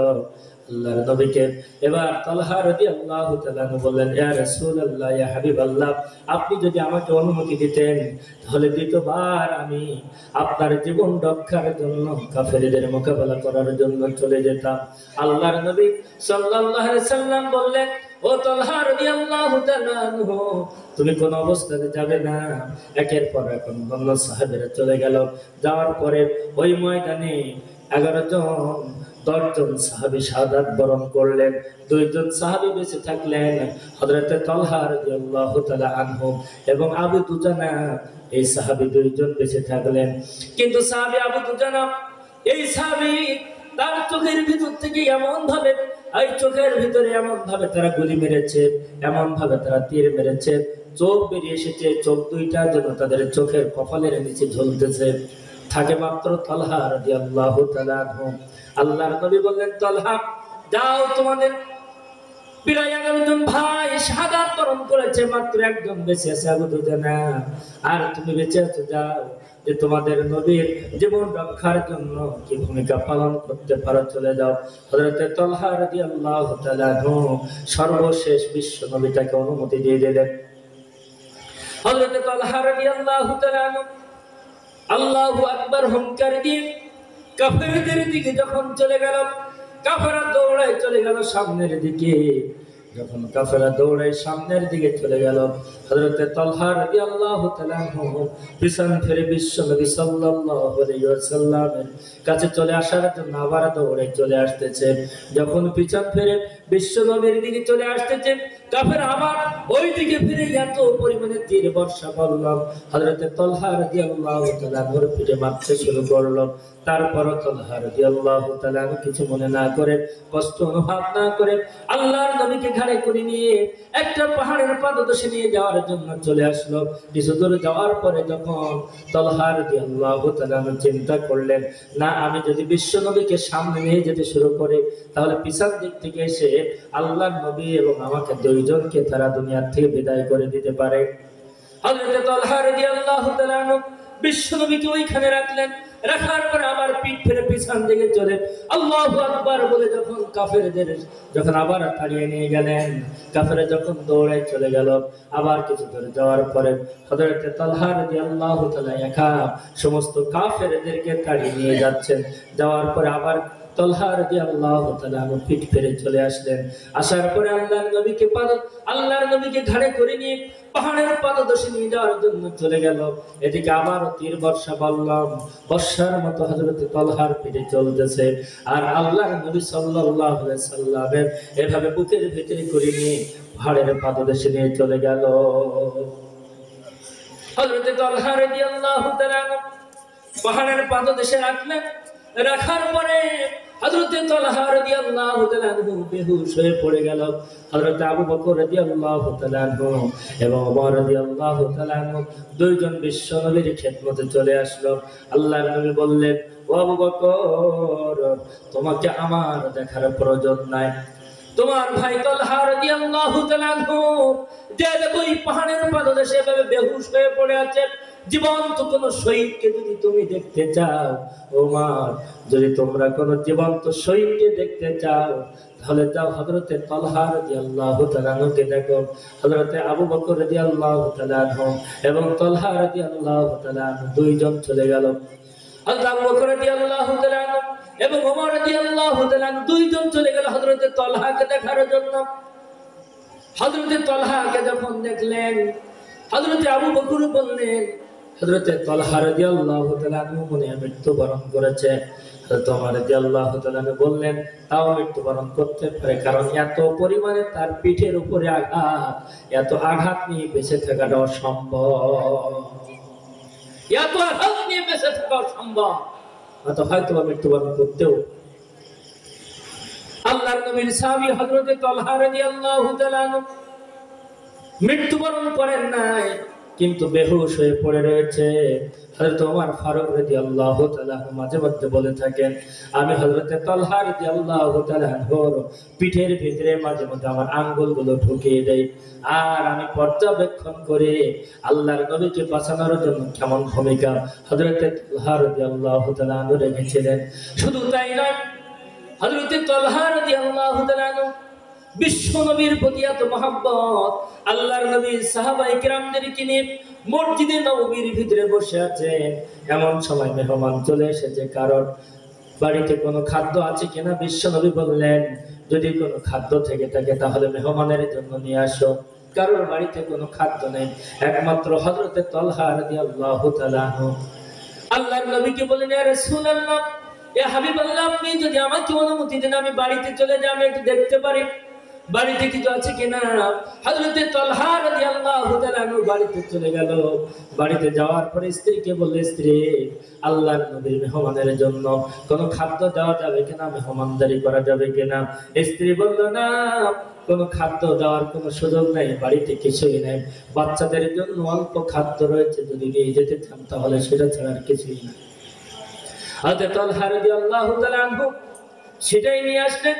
আল্লাহর নবীকে এবার তালহা রাদিয়াল্লাহু তাআলা বললেন, ইয়া রাসূলুল্লাহ, ইয়া হাবিবাল্লাহ, আপনি যদি আমাকে অনুমতি দিতেন তাহলে দ্বিতীয়বার আমি আপনার জীবন রক্ষার জন্য কাফেরদের মোকাবেলা করার জন্য চলে যেতাম। আল্লাহর নবী সাল্লাল্লাহু আলাইহি সাল্লাম বললেন, ও তালহা রাদিয়াল্লাহু তাআলা আনহু, তুমি কোন অবস্থাতে যাবে না। একের পর এক অন্য সাহাবীরা চলে গেল। যাওয়ার পরে ওই ময়দানে 11 জন 10 জন সাহাবী শাহাদাত বরণ করলেন। 2 জন সাহাবী বেঁচে থাকলেন, হযরত তালহা রাদিয়াল্লাহু তাআলা আনহু এবং আবু দুজানা, এই সাহাবী 2 জন বেঁচে থাকলেন। কিন্তু সাহাবী আবু দুজানা, এই সাহাবী তার চোখের ভিতর থেকে এমন ভাবে, এই চোখের ভিতরে এমন ভাবে তারা গুলি মেরেছে, এমন ভাবে তারা তীর মেরেছে, চোখ বেরিয়ে এসেছে, চোখ দুইটা যেন তাদের চোখের কপালের নিচে ঝুলতেছে। থাকে মাত্র তালহা রাদিয়াল্লাহু তাআলা আনহু। আল্লাহর নবী বললেন, তালহা যাও, তোমাদের প্রায় 11 জন ভাই শাহাদাত বরণ করেছে, মাত্র একজন বেঁচে আছে, আবু দুজানা, আর তুমি বেঁচে আছো, যাও যে তোমাদের নবীর জীবন রক্ষার জন্য কি ভূমিকা পালন করতে পারো, চলে যাও। হযরত তালহা রাদিয়াল্লাহু তাআলা আনহু সর্বশেষ বিশ্ব নবী তাকে অনুমতি দিয়ে দিলেন। হযরত তালহা রাদিয়াল্লাহু তাআলা আনহু আল্লাহু আকবার হুঙ্কার দিয়ে কাফেরদের দিকে যখন চলে গেল, কাফেররা দৌড়ায় চলে গেল সামনের দিকে। যখন কাফেররা দৌড়ায় সামনের দিকে চলে গেল, হযরত তালহা রাদিয়াল্লাহু তাআলা আনহু পিছন ফিরে বিশ্ব নবী সাল্লাল্লাহু আলাইহি ওয়াসাল্লামের কাছে চলে আসার জন্য আবার দৌড়ে চলে আসতেছে। যখন পিছন ফিরে বিশ্ব নবীর দিকে চলে আসতেছে, কাফেররা আবার ওই দিকে ফিরে এত পরিমাণে তীর বর্ষা বল্লম হযরত তালহা রাদিয়াল্লাহু তাআলা আনহুর পিঠে মারতে শুরু করলো। তারপর তালহা রাদিয়াল্লাহু তাআলা কিছু মনে না করে, কষ্ট অনুভব না করে আল্লাহর নবীকে ঘাড়ে করে নিয়ে একটা পাহাড়ের পাদদেশে নিয়ে যাওয়ার জন্য চলে আসলো। কিছু দূর যাওয়ার পরে যখন তালহা রাদিয়াল্লাহু তাআলা চিন্তা করলেন, না, আমি যদি বিশ্ব নবীকে সামনে নিয়ে যেতে শুরু করি তাহলে পিছন দিক থেকে এসে আল্লাহর নবী এবং আমাকে 2 জনকে তারা দুনিয়া থেকে বিদায় করে দিতে পারে। হযরত তালহা রাদিয়াল্লাহু তাআলা বিশ্ব নবীকে ওইখানে রাখলেন। রাখার পরে আবার পিঠ ফিরে পিছন দিকে চলে আল্লাহু আকবার বলে যখন কাফেরদের যখন আবার তাড়িয়ে নিয়ে গেলেন, কাফেররা যখন দৌড়ায় চলে গেল, আবার কিছু দূর যাওয়ার পরে হযরত তালহা রাদিয়াল্লাহু তাআলা একা সমস্ত কাফেরদেরকে তাড়িয়ে নিয়ে যাচ্ছেন। যাওয়ার পরে আবার তালহা রাদিয়াল্লাহু তাআলা পিঠ ফিরে চলে আসলেন। আসার পরে আল্লাহর নবীকে ঘাড়ে করে নিয়ে পাহাড়ের পাদদেশে নিয়ে যাওয়ার জন্য চলে গেল। এদিকে আবার তীর বর্ষা বললাম বর্ষার মতো হযরত তালহার পিঠে চলতেছে, আর আল্লাহর নবী সাল্লাল্লাহু আলাইহি সাল্লামের এভাবে বুকের ভিতরে করে নিয়ে পাহাড়ের পাদদেশে নিয়ে চলে গেল। হযরত তালহা রাদিয়াল্লাহু তাআলা পাহাড়ের পাদদেশে রাখলেন। রাখার পরে হযরত তালহা রাদিয়াল্লাহু তাআলা বেহুশ হয়ে পড়ে গেল। হযরত আবু বকর রাদিয়াল্লাহু তাআলা এবং ওমর রাদিয়াল্লাহু তাআলা দুইজন বিশ্বনবীর খেদমতে চলে আসলো। আল্লাহর নবী বললেন, ও আবু বকর, তোমাকে আমার দেখার প্রয়োজন নাই। তোমার ভাই তালহা রাদিয়াল্লাহু তাআলা যে ওই পাহাড়ের পাদদেশে এভাবে বেহুশ হয়ে পড়ে আছে, জীবন্ত কোন শহীদকে যদি তুমি দেখতে চাও, ওমর, যদি তোমরা কোন জীবন্ত শহীদকে দেখতে চাও তাহলে যাও হযরতে তালহা রাদিয়াল্লাহু তাআলা কে দেখো। হযরতে আবু বকর রাদিয়াল্লাহু তাআলা এবং তালহা রাদিয়াল্লাহু তাআলা দুইজন চলে গেল। হযরত আবু বকর রাদিয়াল্লাহু তাআলা এবং ওমর রাদিয়াল্লাহু তাআলা দুইজন চলে গেল হযরতে তালহাকে দেখার জন্য। হযরতে তালহাকে যখন দেখলেন, হযরতে আবু বকর বললেন, হযরতে তালহা রাদিয়াল্লাহু তাআলা মনে মৃত্যুবরণ করেছে। হযরত ওমর রাদিয়াল্লাহু তাআলা বললেন, তাও মৃত্যুবরণ করতে পারে, কারণ এত পরিমাণে তার পিঠের উপরে আঘাত, এত আঘাত নিয়ে বেঁচে থাকাটা অসম্ভব, এত আঘাত নিয়ে বেঁচে থাকা অসম্ভব, হয়তো মৃত্যুবরণ করতেও। আল্লাহর নবীর সাহাবী হযরতে তালহা রাদিয়াল্লাহু তাআলা মৃত্যুবরণ করেন নাই, কিন্তু বেহুশ হয়ে পড়ে রয়েছে। হযরত ওমর ফারুক রাদিয়াল্লাহু তাআলা মাঝে মধ্যে বলে থাকেন, আমি হযরতে তালহা রাদিয়াল্লাহু তাআলা পিঠের ভিতরে মাঝে মধ্যে আমার আঙ্গুলগুলো ঢুকিয়ে দেই, আর আমি পর্যবেক্ষণ করে আল্লাহর নবীকে বাঁচানোর জন্য কেমন ভূমিকা হযরতে তালহা রাদিয়াল্লাহু তাআলা রেখেছিলেন। শুধু তাই নয়, হযরতে তালহা রাদিয়াল্লাহু তাআলা বিশ্ব নবীর প্রতি এত মহব্বত, আল্লাহর নবী সাহাবায়ে কিরামদেরকে নিয়ে মসজিদে নববীর ভিতরে বসে আছেন। এমন সময় মেহমান চলে এসেছে, কারণ বাড়িতে কোনো খাদ্য আছে কিনা বিশ্ব নবী বললেন, যদি কোনো খাদ্য থেকে থাকে তাহলে মেহমানের জন্য নিয়ে আসো। কারোর বাড়িতে কোনো খাদ্য নেই, একমাত্র হযরতে তালহা রাদিয়াল্লাহু তাআলা। আল্লাহর নবীকে বললেন, ইয়া রাসূলুল্লাহ, ইয়া হাবিবাল্লাহ, আপনি যদি আমাকে অনুমতি দেন আমি বাড়িতে চলে যাই, আমি একটু দেখতে পারি বাড়িতে কিছু আছে কিনা। হযরতে তালহা রাদিয়াল্লাহু তাআলা বাড়িতে চলে গেল। বাড়িতে যাওয়ার পরে স্ত্রীকে বলল, স্ত্রী, আল্লাহর নবীর মেহমানের জন্য কোনো খাদ্য দেওয়া যাবে কিনা, মেহমানদারি করা যাবে কিনা। স্ত্রী বলল, না, কোনো খাদ্য দেওয়ার কোনো সুযোগ নাই, বাড়িতে কিছুই নাই, বাচ্চাদের জন্য অল্প খাদ্য রয়েছে, যদি নিয়ে যেতে চান তাহলে সেটা ছাড়া আর কিছুই না। হযরত তালহা রাদিয়াল্লাহু তাআলা সেটাই নিয়ে আসলেন।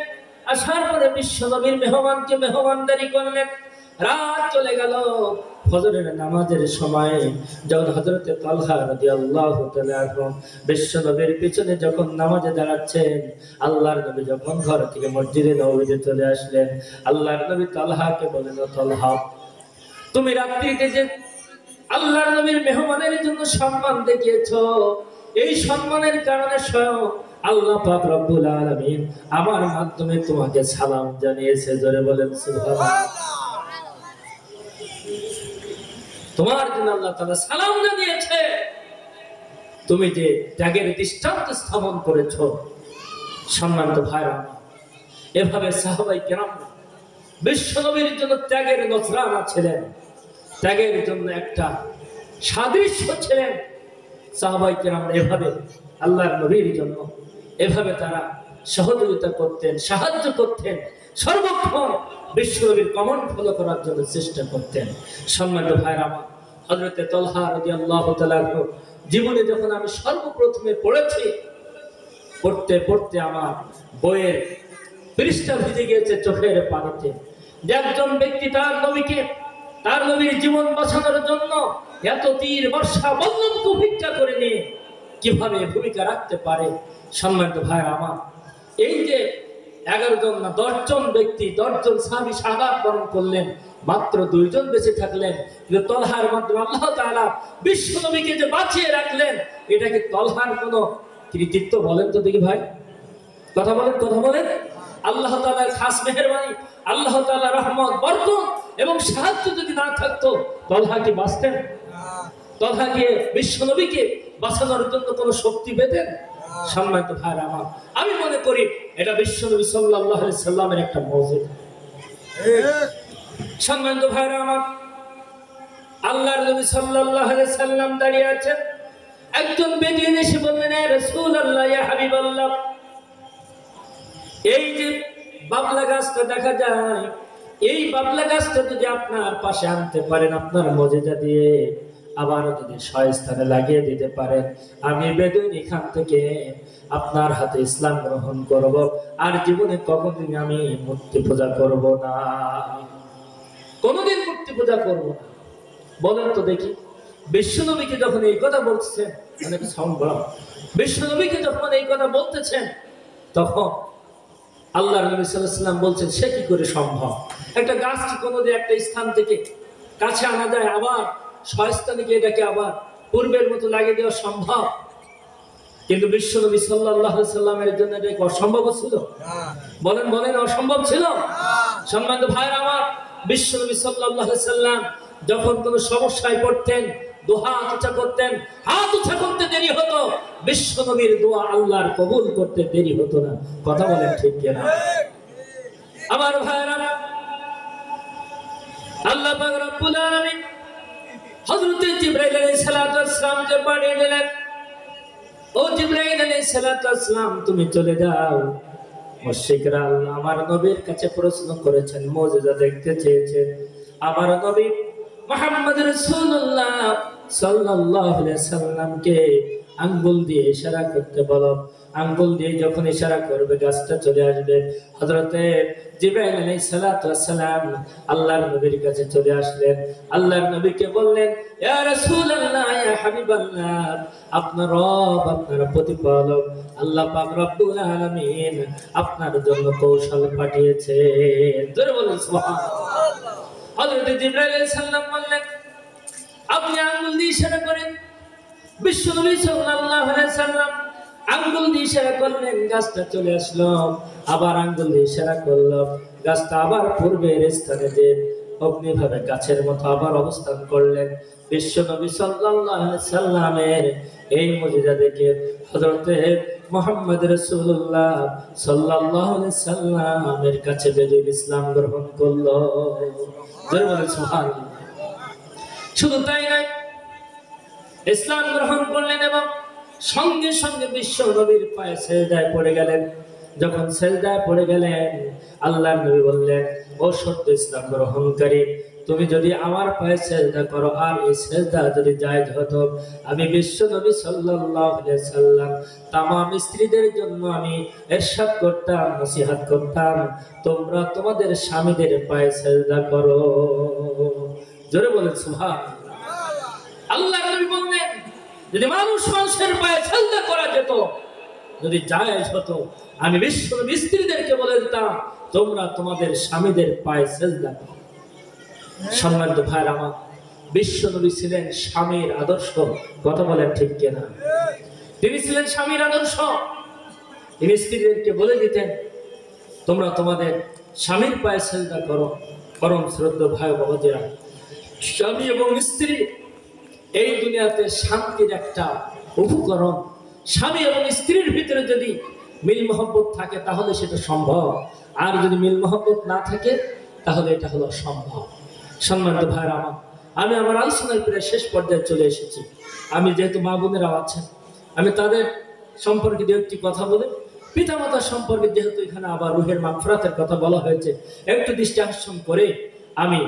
আসার পরে বিশ্ব নবীর মেহমানকে মেহমানদারি করলেন। রাত চলে গেল, ফজরের নামাজের সময় যখন হযরতে তালহা রাদিয়াল্লাহু তাআলা বিশ্ব নবীর পিছনে যখন নামাজে দাঁড়াচ্ছেন, আল্লাহর নবী যখন ঘর থেকে মসজিদে নববীতে চলে আসলেন, আল্লাহর নবী তালহাকে বললেন, তালহা, তুমি রাত্রিতে যে আল্লাহর নবীর মেহমানের জন্য সম্মান দেখিয়েছো, এই সম্মানের কারণে স্বয়ং আল্লাহ পাক রব্বুল আলামিন আমার মাধ্যমে তোমাকে সালাম জানিয়েছে। জোরে বলেন সুবহানাল্লাহ। তোমার জন্য আল্লাহ তাআলা সালাম জানিয়েছে। তুমি যে ত্যাগের দৃষ্টান্ত স্থাপন করেছো। সম্মানিত ভাইরা, এভাবে সাহাবায়ে কেরাম বিশ্ব নবীর জন্য ত্যাগের নজরানা ছিলেন, ত্যাগের জন্য একটা সাদৃশ্য ছিলেন। সাহাবায়ে কেরাম এভাবে আল্লাহর নবীর জন্য এভাবে তারা সহযোগিতা করতেন, সাহায্য করতেন, সর্বক্ষণ বিশ্ব নবীর কমন ফলো করার জন্য চেষ্টা করতেন। সম্মানিত ভাইরা আমার, হযরতে তালহা রাদিয়াল্লাহু তাআলা জীবনে যখন আমি সর্বপ্রথমে পড়েছি, পড়তে পড়তে আমার বইয়ের পৃষ্ঠা ভিজে গিয়েছে চোখের পানিতে। যে একজন ব্যক্তি তার নবীকে, তার নবীর জীবন বাঁচানোর জন্য এত তীর বর্ষা বল্লমকে উপেক্ষা করে নিয়ে কিভাবে ভূমিকা রাখতে পারে। সম্মানিত ভাইরা আমার, এই যে 11 জন না 10 জন ব্যক্তি, 10 জন সাহাবী শাহাদাত বরণ করলেন, মাত্র 2 জন বেঁচে থাকলেন, কিন্তু তালহার মাধ্যমে আল্লাহ তাআলা বিশ্ব নবীকে যে বাঁচিয়ে রাখলেন, এটা কি তালহার কোনো কৃতিত্ব? বলেন তো দেখি ভাই, কথা বলেন, কথা বলেন। আল্লাহ তাআলার খাস মেহেরবানি, আল্লাহ তাআলার রহমত, বরকত এবং সাহায্য যদি না থাকতো, তালহা কি বাঁচতেন? তালহাকে বিশ্ব নবীকে বাঁচানোর জন্য কোনো শক্তি পেতেন? সম্মানিত ভাইরা আমার, আমি মনে করি এটা বিশ্ব নবী সাল্লাল্লাহু আলাইহি সাল্লামের একটা মুজিজা। সম্মানিত ভাইরা আমার, আল্লাহর নবী সাল্লাল্লাহু আলাইহি সাল্লাম দাঁড়িয়ে আছেন, একজন বেদুইন এসে বললেন, ইয়া রাসূলুল্লাহ, ইয়া হাবিবাল্লাহ, এই যে বাবলা গাছটা দেখা যায়, এই বাবলা গাছটা যদি আপনার পাশে আনতে পারেন আপনার মুজিজা দিয়ে, আবার যদি স্থানে লাগিয়ে দিতে পারেন, আমি বেদুইন এখান থেকে আপনার হাতে ইসলাম গ্রহণ করব, আর জীবনে কখনোদিন আমি মূর্তি পূজা করব না, কোনোদিন মূর্তি পূজা করব না। বলেন তো দেখি, বিশ্বনবীকে যখন এই কথা বলছেন, অনেক সাউন্ড বড়, বিশ্বনবীকে যখন এই কথা বলতেছেন, তখন আল্লাহর নবী সাল্লাল্লাহু আলাইহি ওয়াসাল্লাম বলছেন, সে কি করে সম্ভব? একটা গাছ কি কোনোদিন একটা স্থান থেকে কাছে আনা যায়, আবার স্থানে গিয়ে এটাকে আবার পূর্বের মতো লাগিয়ে দেওয়া সম্ভব? কিন্তু বিশ্বনবী সাল্লাল্লাহু আলাইহি ওয়াসাল্লামের জন্য এটা অসম্ভব ছিল। বলেন বলেন, অসম্ভব ছিল? সম্মানিত ভাইরা আমার, বিশ্বনবী সাল্লাল্লাহু আলাইহি ওয়াসাল্লাম যখন কোনো সমস্যায় পড়তেন, দুহাত উঁচা করতেন, হাত উঁচা করতে দেরি হতো, বিশ্বনবীর দোয়া আল্লাহর কবুল করতে দেরি হতো না। কথা বলেন ঠিক কিনা? আমার ভাইরা, আল্লাহ পাক রব্বুল আলামিন হযরত জিবরাইল আলাইহিস সালাতু ওয়াস সালামকে পাঠিয়ে দিলেন, ও জিবরাইল আলাইহিস সালাতু ওয়াস সালাম, তুমি চলে যাও। মুশরিকরা আমার নবীর কাছে প্রশ্ন করেছেন, মুজিজা দেখতে চেয়েছেন। আমার নবী মুহাম্মদ রাসূলুল্লাহ সাল্লাল্লাহু আলাইহি সাল্লামকে আঙ্গুল দিয়ে ইশারা করতে বলো। আঙ্গুল দিয়ে যখন ইশারা করবে গাছটা চলে আসবে। হযরতে জিবরাইল আলাইহিস সালাতু ওয়াস সালাম আল্লাহর নবীর কাছে চলে আসলেন। আল্লাহর নবীকে বললেন, ইয়া রাসূলুল্লাহ, ইয়া হাবিবাল্লাহ, আপনার রব, আপনার প্রতিপালক আল্লাহ পাক রব্বুল আলামিন আপনার জন্য কৌশল পাঠিয়েছেন। জোরে বলুন সুবহানাল্লাহ। হযরত জিবরাইল আলাইহিস সালাম বললেন, আপনি আঙ্গুল দিয়ে ইশারা করেন। বিশ্বনবী সাল্লাল্লাহু আলাইহি সাল্লাম আঙ্গুল দিয়ে ইশারা করলেন, গাছটা চলে আসলো। আবার আঙ্গুল দিয়ে ইশারা করলো, গাছটা আবার পূর্বের স্থানে যে অগ্নিভাবে গাছের মতো আবার অবস্থান করলেন। বিশ্বনবী সাল্লাল্লাহু আলাইহি সাল্লামের এই মুজিজা দেখে হযরতে মুহাম্মদ রাসূলুল্লাহ সাল্লাল্লাহু আলাইহি সাল্লামের কাছে বেদুইন ইসলাম গ্রহণ করলো। জোরে বলেন সুবহানাল্লাহ। শুধু তাই নয়, ইসলাম গ্রহণ করলেন এবং সঙ্গে সঙ্গে বিশ্ব নবীর পায়ে সেজদায় পড়ে গেলেন। যখন সেজদায় পড়ে গেলেন, আল্লাহর নবী বললেন, ও সত্য ইসলাম গ্রহণকারী, তুমি যদি আমার পায়ে সেজদা করো আর এই সেজদা যদি জায়েজ হতো, আমি বিশ্ব নবী সাল্লাল্লাহু আলাইহি সাল্লাম তামাম স্ত্রীদের জন্য আমি ইরশাদ করতাম, নসিহত করতাম, তোমরা তোমাদের স্বামীদের পায়ে সেজদা করো। জোরে বলেন সুবহানাল্লাহ। আল্লাহর নবী বললেন, যদি মানুষের পায়ে সেজদা করা যেত, যদি জায়েজ হতো, আমি বিশ্ব নবী স্ত্রীদেরকে বলে দিতাম, তোমরা তোমাদের স্বামীদের পায়ে সেজদা করো। সম্মানিত ভাইরা আমার, বিশ্ব নবী ছিলেন স্বামীর আদর্শ। কথা বলেন ঠিক কিনা? তিনি ছিলেন স্বামীর আদর্শ। তিনি স্ত্রীদেরকে বলে দিতেন, তোমরা তোমাদের স্বামীর পায়ে সেজদা করো। পরম শ্রদ্ধেয় ভাই বাবাজিরা, স্বামী এবং স্ত্রী এই দুনিয়াতে শান্তির একটা উপকরণ। স্বামী এবং স্ত্রীর ভিতরে যদি মিল মহব্বত থাকে তাহলে সেটা সম্ভব, আর যদি মিল মহব্বত না থাকে তাহলে এটা হলো সম্ভব। সম্মানিত ভাইরা আমার, আমি আমার আলোচনার প্রায় শেষ পর্যায়ে চলে এসেছি। আমি যেহেতু মা বোনেরা আছেন, আমি তাদের সম্পর্কে দু একটি কথা বলে, পিতামাতা সম্পর্কে যেহেতু এখানে আবার রুহের মাগফিরাতের কথা বলা হয়েছে, একটু দৃষ্টি আকর্ষণ করে আমি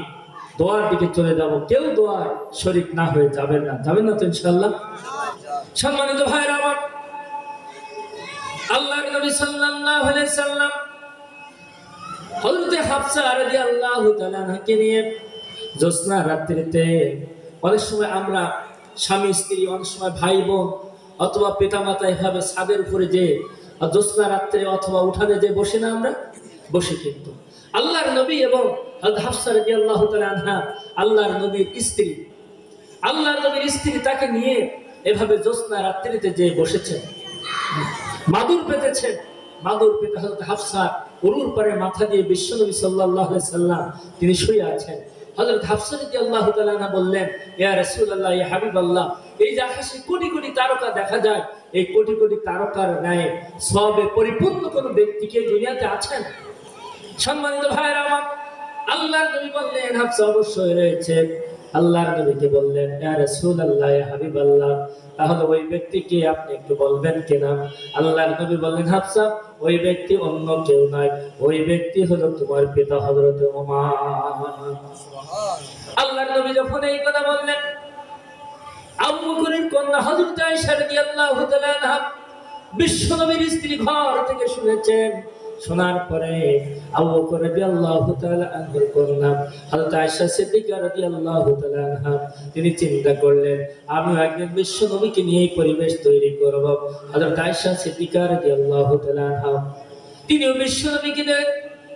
দোয়ার দিকে চলে যাব। কেউ দোয়ার শরীক না হয়ে যাবেন না, যাবেন না তো ইনশাআল্লাহ? সম্মানিত ভাইরা আমার, আল্লাহর নবী সাল্লাল্লাহু আলাইহি সাল্লাম হযরতে হাফসা রাদিয়াল্লাহু তাআলা আনহাকে নিয়ে জ্যোৎস্না রাত্রিতে, অনেক সময় আমরা স্বামী স্ত্রী, অনেক সময় ভাই বোন অথবা পিতামাতা এভাবে ছাদের উপরে যে জ্যোৎস্না রাত্রে অথবা উঠানে যে বসে না, আমরা বসে, কিন্তু আল্লাহর নবী এবং হাফসা রাদিয়াল্লাহু তাআলা আনহা আল্লাহর নবীর স্ত্রী, আল্লাহর নবীর স্ত্রী তাকে নিয়ে এভাবে জ্যোৎস্না রাত্রিতে যে বসেছেন, মাদুর পেতেছেন। মাদুর পেতে হযরত হাফসা উরুর পারে মাথা দিয়ে বিশ্বনবী সাল্লাল্লাহু আলাইহি সাল্লাম তিনি শুয়ে আছেন। হযরত হাফসা রাদিয়াল্লাহু তাআলা আনহা বললেন, ইয়া রাসূলুল্লাহ, ইয়া হাবিবাল্লাহ, এই যে আকাশে কোটি কোটি তারকা দেখা যায়, এই কোটি কোটি তারকার ন্যায় সওয়াবে পরিপূর্ণ কোন ব্যক্তি কি দুনিয়াতে আছেন? সম্মানিত ভাইরা আমার, আল্লাহর নবী বললেন, হাফসা অবশ্যই রয়েছে। আল্লাহর নবীকে বললেন, ইয়া রাসূলুল্লাহ, ইয়া হাবিবাল্লাহ, তাহলে ওই ব্যক্তিকে আপনি একটু বলবেন কিনা? আল্লাহর নবী বললেন, হাফসা, ওই ব্যক্তি অন্য কেউ নয়, ওই ব্যক্তি হলো তোমার পিতা হযরত ওমর। আল্লাহর নবী যখন এই কথা বললেন, আবু বকরের কন্যা হযরত আয়েশা রাদিয়াল্লাহু তাআলা আনহা বিশ্বনবীর স্ত্রী ঘর থেকে শুনেছেন। শোনার পরে আবু বকর রাদিয়াল্লাহু তাআলা আনহুর কন্যা হযরত আয়েশা সিদ্দিকা রাদিয়াল্লাহু তাআলা আনহা তিনি চিন্তা করলেন, আমি একদিন বিশ্বনবীকে নিয়ে এই পরিবেশ তৈরি করব। হযরত আয়েশা সিদ্দিকা রাদিয়াল্লাহু তাআলা আনহা তিনিও বিশ্বনবীকে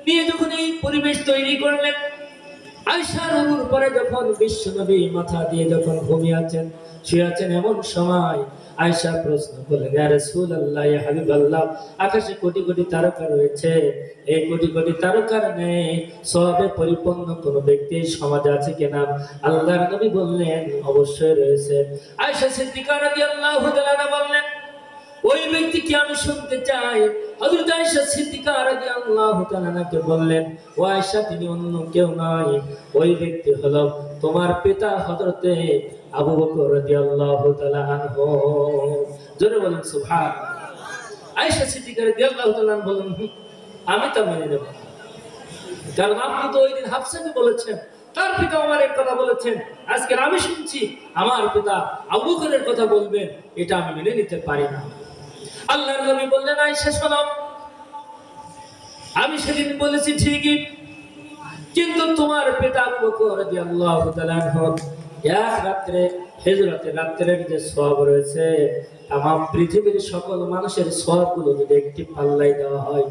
নিয়ে যখন এই পরিবেশ তৈরি করলেন, আয়েশার উপরে যখন বিশ্বনবী মাথা দিয়ে যখন ঘুমিয়ে আছেন, শুয়ে আছেন, এমন সময় আয়েশা প্রশ্ন করলেন, ইয়া রাসূলুল্লাহ, ইয়া হাবিবাল্লাহ, আকাশে কোটি কোটি তারকা রয়েছে, এই কোটি কোটি তারকার নেই সওয়াবে পরিপূর্ণ কোন ব্যক্তি সমাজে আছে কিনা? আল্লাহর নবী বললেন, অবশ্যই রয়েছে। আয়েশা সিদ্দিকা রাদিয়াল্লাহু তাআলা বললেন, ওই ব্যক্তিকে আমি শুনতে চাই। হযরত আয়েশা সিদ্দিকা রাদিয়াল্লাহু তাআলাকে বললেন, ও আয়েশা, তিনি অন্য কেউ নয়, ওই ব্যক্তি হলো তোমার পিতা হযরতে আবু বকর রাদিয়াল্লাহু তাআলা আনহু। জোরে বলেন সুবহানাল্লাহ। আয়েশা সিদ্দিকা রাদিয়াল্লাহু তাআলা বললেন, আমি তা মেনে নেব, কারণ আপনি তো ওই দিন হাফসাকে বলেছেন তার পিতা ওমরের কথা বলেছেন, আজকে আমি শুনছি আমার পিতা আবু বকরের কথা বলবেন, এটা আমি মেনে নিতে পারি না। আল্লাহর নবী বললেন, আয়েশা শোনো, আমি সেদিন বলেছি ঠিকই, কিন্তু তোমার পিতা আবু বকর রাদিয়াল্লাহু তাআলা আনহু এক রাত্রে হিজরতের রাত্রের যে সওয়াব রয়েছে, তামাম পৃথিবীর সকল মানুষের সওয়াবগুলো যদি একটি পাল্লায় দেওয়া হয়,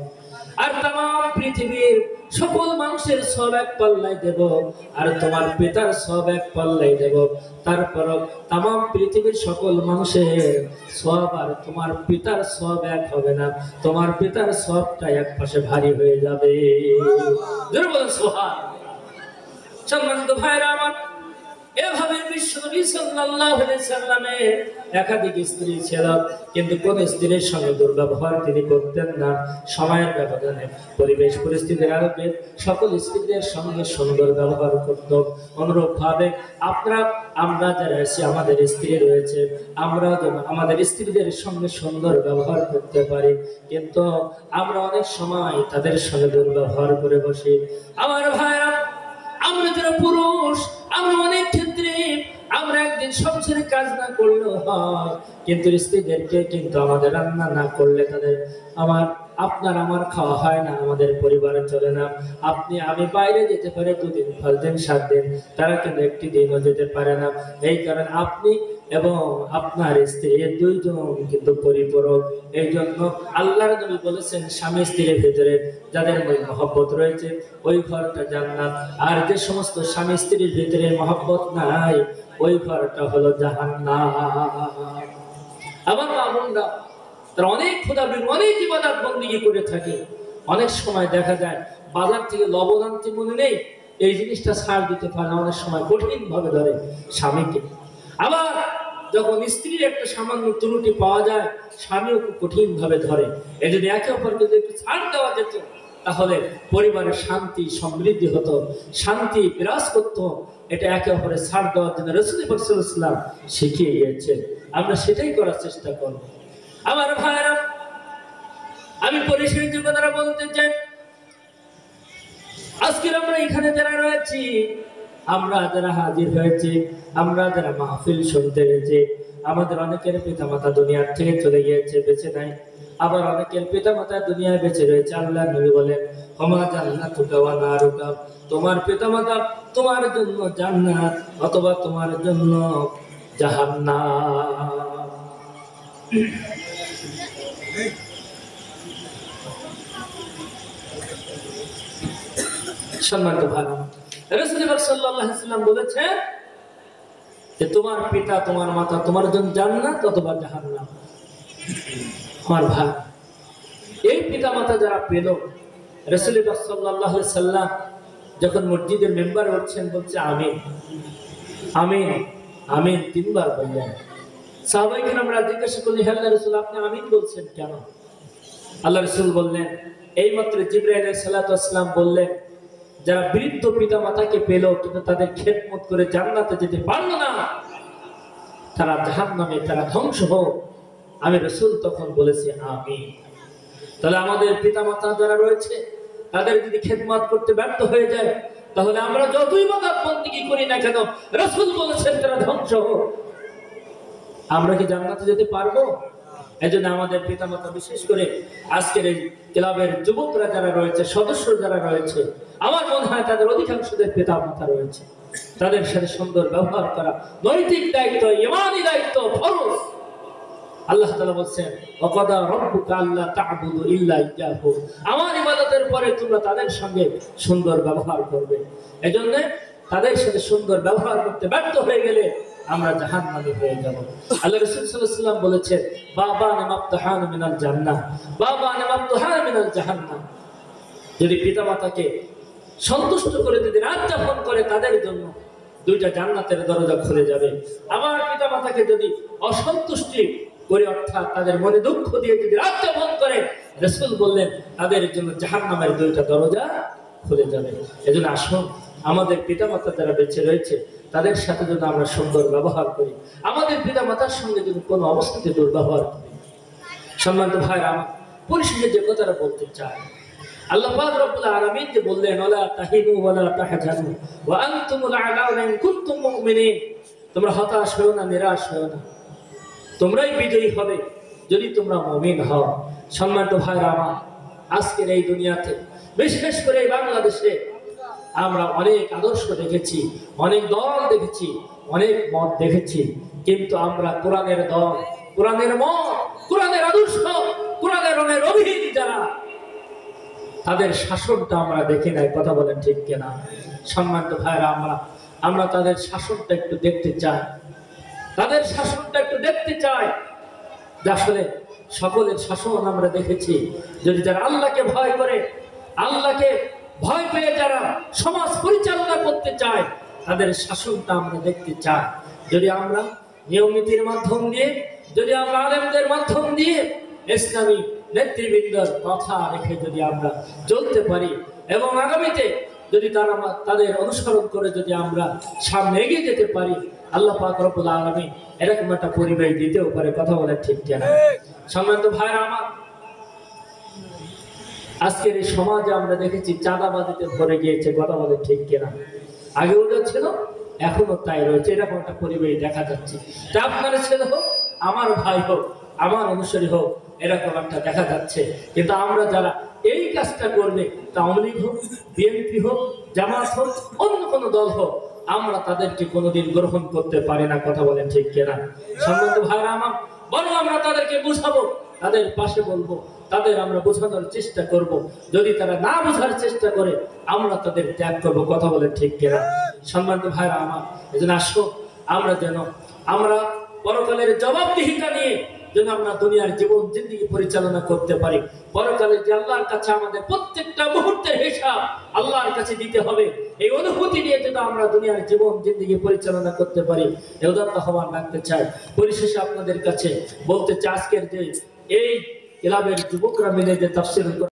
আর তামাম পৃথিবীর সকল মানুষের সওয়াব এক পাল্লায় দেব, আর তোমার পিতার সওয়াব এক পাল্লায় দেব, তারপরও তামাম পৃথিবীর সকল মানুষের সওয়াব আর তোমার পিতার সওয়াব এক হবে না, তোমার পিতার সওয়াবটা এক পাশে ভারী হয়ে যাবে। জোরে বলেন সুবহানাল্লাহ। সম্মানিত ভাইরা আমার, এভাবে বিশ্বনবী সাল্লাল্লাহু আলাইহি সাল্লামের একাধিক স্ত্রী ছিল, কিন্তু কোন স্ত্রীর সঙ্গে দুর্ব্যবহার তিনি করতেন না। সময়ের ব্যবধানে, পরিবেশ পরিস্থিতির আলোকে সকল স্ত্রীদের সঙ্গে সুন্দর ব্যবহার করত। অনুরূপ ভাবে আমরা যারা আছি, আমাদের স্ত্রী রয়েছে, আমরা যেন আমাদের স্ত্রীদের সঙ্গে সুন্দর ব্যবহার করতে পারি, কিন্তু আমরা অনেক সময় তাদের সঙ্গে দুর্ব্যবহার করে বসি। আমার ভাইরা, আমরা যারা পুরুষ, আমরা অনেক ক্ষেত্রে আমরা একদিন সংসারে কাজ না করলেও হয়, কিন্তু স্ত্রীদেরকে কিন্তু আমাদের রান্না না করলে তাদের আপনার আমার খাওয়া হয় না, আমাদের পরিবারে চলে না। আমি বাইরে যেতে পারে 2 দিন 5 দিন 7 দিন, তারা কিন্তু একটি দিনও যেতে পারে না। এই কারণে আপনি এবং আপনার স্ত্রী দুইজন কিন্তু পরিপূরক। এই জন্য আল্লাহর নবী বলেছেন, স্বামী স্ত্রীর ভিতরে যাদের মহব্বত রয়েছে ওই ঘরটা জান্নাত, আর যে সমস্ত স্বামী স্ত্রীর ভিতরে মহব্বত নাই ওই ঘরটা হলো জাহান্নাম। আমার মামুনরা তারা অনেক খোদাবির, অনেক ইবাদত বন্দেগী করে থাকে, অনেক সময় দেখা যায় বাজার থেকে লবণ আনতে মনে নেই, এই জিনিসটা ছাড় দিতে পারে, অনেক সময় কঠিন ভাবে ধরে স্বামীকে। আবার যখন স্ত্রীর একটা সামান্য ত্রুটি পাওয়া যায়, স্বামীও খুব কঠিন ভাবে ধরে। এই যদি একে অপরকে যদি একটু ছাড় দেওয়া যেত, তাহলে পরিবারের শান্তি সমৃদ্ধি হতো, শান্তি বিরাজ করতো। এটা একে অপরের ছাড় দেওয়ার জন্য রাসূল পাক সাল্লাল্লাহু আলাইহি ওয়াসাল্লাম শিখিয়ে গিয়েছেন। আমরা সেটাই করার চেষ্টা করব। আমার ভাইরা, আমি পরিশেষে যে কথাটা বলতে চাই, আজকে আমরা এখানে যারা রয়েছি, আমরা যারা হাজির হয়েছি, আমরা যারা মাহফিল শুনতে গেছি, আমাদের অনেকের পিতামাতা দুনিয়ার থেকে চলে গিয়েছে, বেঁচে নাই। আবার অনেকের পিতামাতা দুনিয়ায় বেঁচে রয়েছে। আল্লাহর নবী বলেন, ওমা জান্নাতুকা ওয়া নারুকা, তোমার পিতামাতা তোমার জন্য জান্নাত অথবা তোমার জন্য জাহান্নাম। সম্মানিত ভাইরা, রাসূল সাল্লাল্লাহু আলাইহি ওয়াসাল্লাম বলেছেন যে তোমার পিতা তোমার মাতা তোমার জন্য জান্নাত অথবা জাহান্নাম। আমার ভাই, এই পিতা মাতা যারা পেল, রাসূল সাল্লাল্লাহু আলাইহি ওয়াসাল্লাম যখন মসজিদের মেম্বারে উঠছেন বলছে আমিন আমিন আমিন 3 বার বললেন। সাহাবায়ে কেরামরা জিজ্ঞাসা করলেন, হে আল্লাহর রাসূল, আপনি আমিন বলছেন কেন? আল্লাহ রাসূল বললেন, এইমাত্র জিবরাইল আলাইহিস সালাতু ওয়াস সালাম বললেন যারা বৃদ্ধ পিতা মাতাকে পেল কিন্তু তাদের খেদমত করে জান্নাতে যেতে পারলো না, তারা জাহান্নামে, তারা ধ্বংস হোক। আমি রাসূল তখন বলেছি আমিন। তাহলে আমাদের পিতা মাতা যারা রয়েছে তাদের যদি খেদমত করতে ব্যর্থ হয়ে যায়, তাহলে আমরা যতই ইবাদতবন্দেগী করি না কেন, রাসূল বলেছেন তারা ধ্বংস হোক। আমরা কি জান্নাতে যেতে পারবো? এজন্য আমাদের পিতামাতা, বিশেষ করে আজকের এই ক্লাবের যুবকরা যারা রয়েছে, সদস্য যারা রয়েছে, আমার মনে হয় তাদের অধিকাংশদের পিতামাতা রয়েছে, তাদের সাথে সুন্দর ব্যবহার করা নৈতিক দায়িত্ব, ঈমানি দায়িত্ব, ফরজ। আল্লাহ তাআলা বলেন ওয়াকাদা রাব্বুকা আল্লা তা'বুদু ইল্লা ইয়্যাহু, আমার ইবাদতের পরে তোমরা তাদের সঙ্গে সুন্দর ব্যবহার করবে। এজন্য তাদের সাথে সুন্দর ব্যবহার করতে ব্যর্থ হয়ে গেলে আমরা জাহান্নামী হয়ে যাব। আল্লাহ রাসূল সাল্লাল্লাহু আলাইহি ওয়াসাল্লাম বলেছেন বাবান মাফতাহান মিনাল জান্নাহ বাবান মাফতাহান মিনাল জাহান্নাম। যদি পিতামাতাকে সন্তুষ্ট করে যদি রাত যাপন করে, তাদের জন্য দুইটা জান্নাতের দরজা খুলে যাবে। আবার পিতামাতাকে যদি অসন্তুষ্টি করে, অর্থাৎ তাদের মনে দুঃখ দিয়ে যদি রাত যাপন করে, রাসূল বললেন তাদের জন্য জাহান্নামের দুইটা দরজা খুলে যাবে। এজন্য আসুন আমাদের পিতামাতা যারা বেঁচে রয়েছে তাদের সাথে যদি আমরা সুন্দর ব্যবহার করি, আমাদের পিতামাতার সঙ্গে যদি কোনো অবস্থাতে দুর্ব্যবহার করি। সম্মানিত ভাইরা, পরিশেষে যে কথাটা বলতে চাই, আল্লাহ পাক রব্বুল আলামিন যে বললেন ওয়ালা তাহিনু ওয়ালা তাহজানু ওয়া আনতুমুল আ'লাউনা ইন কুনতুম মুমিনিন, তোমরা হতাশ হও না, নিরাশ হও না, তোমরাই বিজয়ী হবে যদি তোমরা মুমিন হও। সম্মানিত ভাইরা আমার, আজকের এই দুনিয়াতে, বিশেষ করে এই বাংলাদেশে আমরা অনেক আদর্শ দেখেছি, অনেক দল দেখেছি, অনেক মত দেখেছি, কিন্তু আমরা কোরআনের দল, কোরআনের মত, কোরআনের আদর্শ, কোরআনের রঙের অভিহিত যারা, তাদের শাসনটা আমরা দেখি নাই। কথা বলেন ঠিক কিনা? সম্মানিত ভাইরা, আমরা তাদের শাসনটা একটু দেখতে চাই, তাদের শাসনটা একটু দেখতে চাই। যে আসলে সকলের শাসন আমরা দেখেছি, যদি যারা আল্লাহকে ভয় করে, আল্লাহকে ভয় পেয়ে যারা সমাজ পরিচালনা করতে চায়, তাদের শাসনটা আমরা দেখতে চাই। যদি আমরা নিয়ম-নীতির মাধ্যম দিয়ে, যদি আমরা আলেমদের মাধ্যম দিয়ে ইসলামী নেতৃবৃন্দের কথা রেখে যদি আমরা চলতে পারি, এবং আগামীতে যদি তাদের অনুসরণ করে যদি আমরা সামনে এগিয়ে যেতে পারি, আল্লাহ পাক রব্বুল আলামিন এরকম একটা পরিবেশ দিতেও পারে। কথা বলে ঠিক কিনা? সম্মানিত ভাইরা আমার, আজকের এই সমাজে আমরা দেখেছি চাঁদাবাজিতে ভরে গিয়েছে। কথা বলে ঠিক কিনা? আগেও যা ছিল এখনো তাই রয়েছে, এরকম একটা পরিবেশ দেখা যাচ্ছে। তা আপনার ছেলে হোক, আমার ভাই হোক, আমার অনুসারী হোক, এরকম একটা দেখা যাচ্ছে। কিন্তু আমরা যারা এই কাজটা করবে, তা আওয়ামী লীগ হোক, বিএনপি হোক, জামাত হোক, অন্য কোনো দল হোক, আমরা তাদেরকে কোনোদিন গ্রহণ করতে পারি না। কথা বলেন ঠিক কিনা? সম্মানিত ভাইরা আমার, বরং আমরা তাদেরকে বুঝাবো, তাদের পাশে বলবো, তাদের আমরা বোঝানোর চেষ্টা করব। যদি তারা না বোঝার চেষ্টা করে, আমরা তাদের ত্যাগ করবো। কথা বলেন ঠিক কিনা? সম্মানিত ভাইরা আমার, এজন্য আসো আমরা যেন আমরা পরকালের জবাবদিহিতা নিয়ে যেন আমরা দুনিয়ার জীবন জিন্দেগি পরিচালনা করতে পারি। পরকালে যে আল্লাহর কাছে আমাদের প্রত্যেকটা মুহূর্তের হিসাব আল্লাহর কাছে দিতে হবে, এই অনুভূতি নিয়ে যেন আমরা দুনিয়ার জীবন জিন্দেগি পরিচালনা করতে পারি, এই উদাত্ত আহ্বান রাখতে চাই। পরিশেষে আপনাদের কাছে বলতে চাই, আজকের যে এই ক্লাবের যুবকরা মিলে যে তাফসীর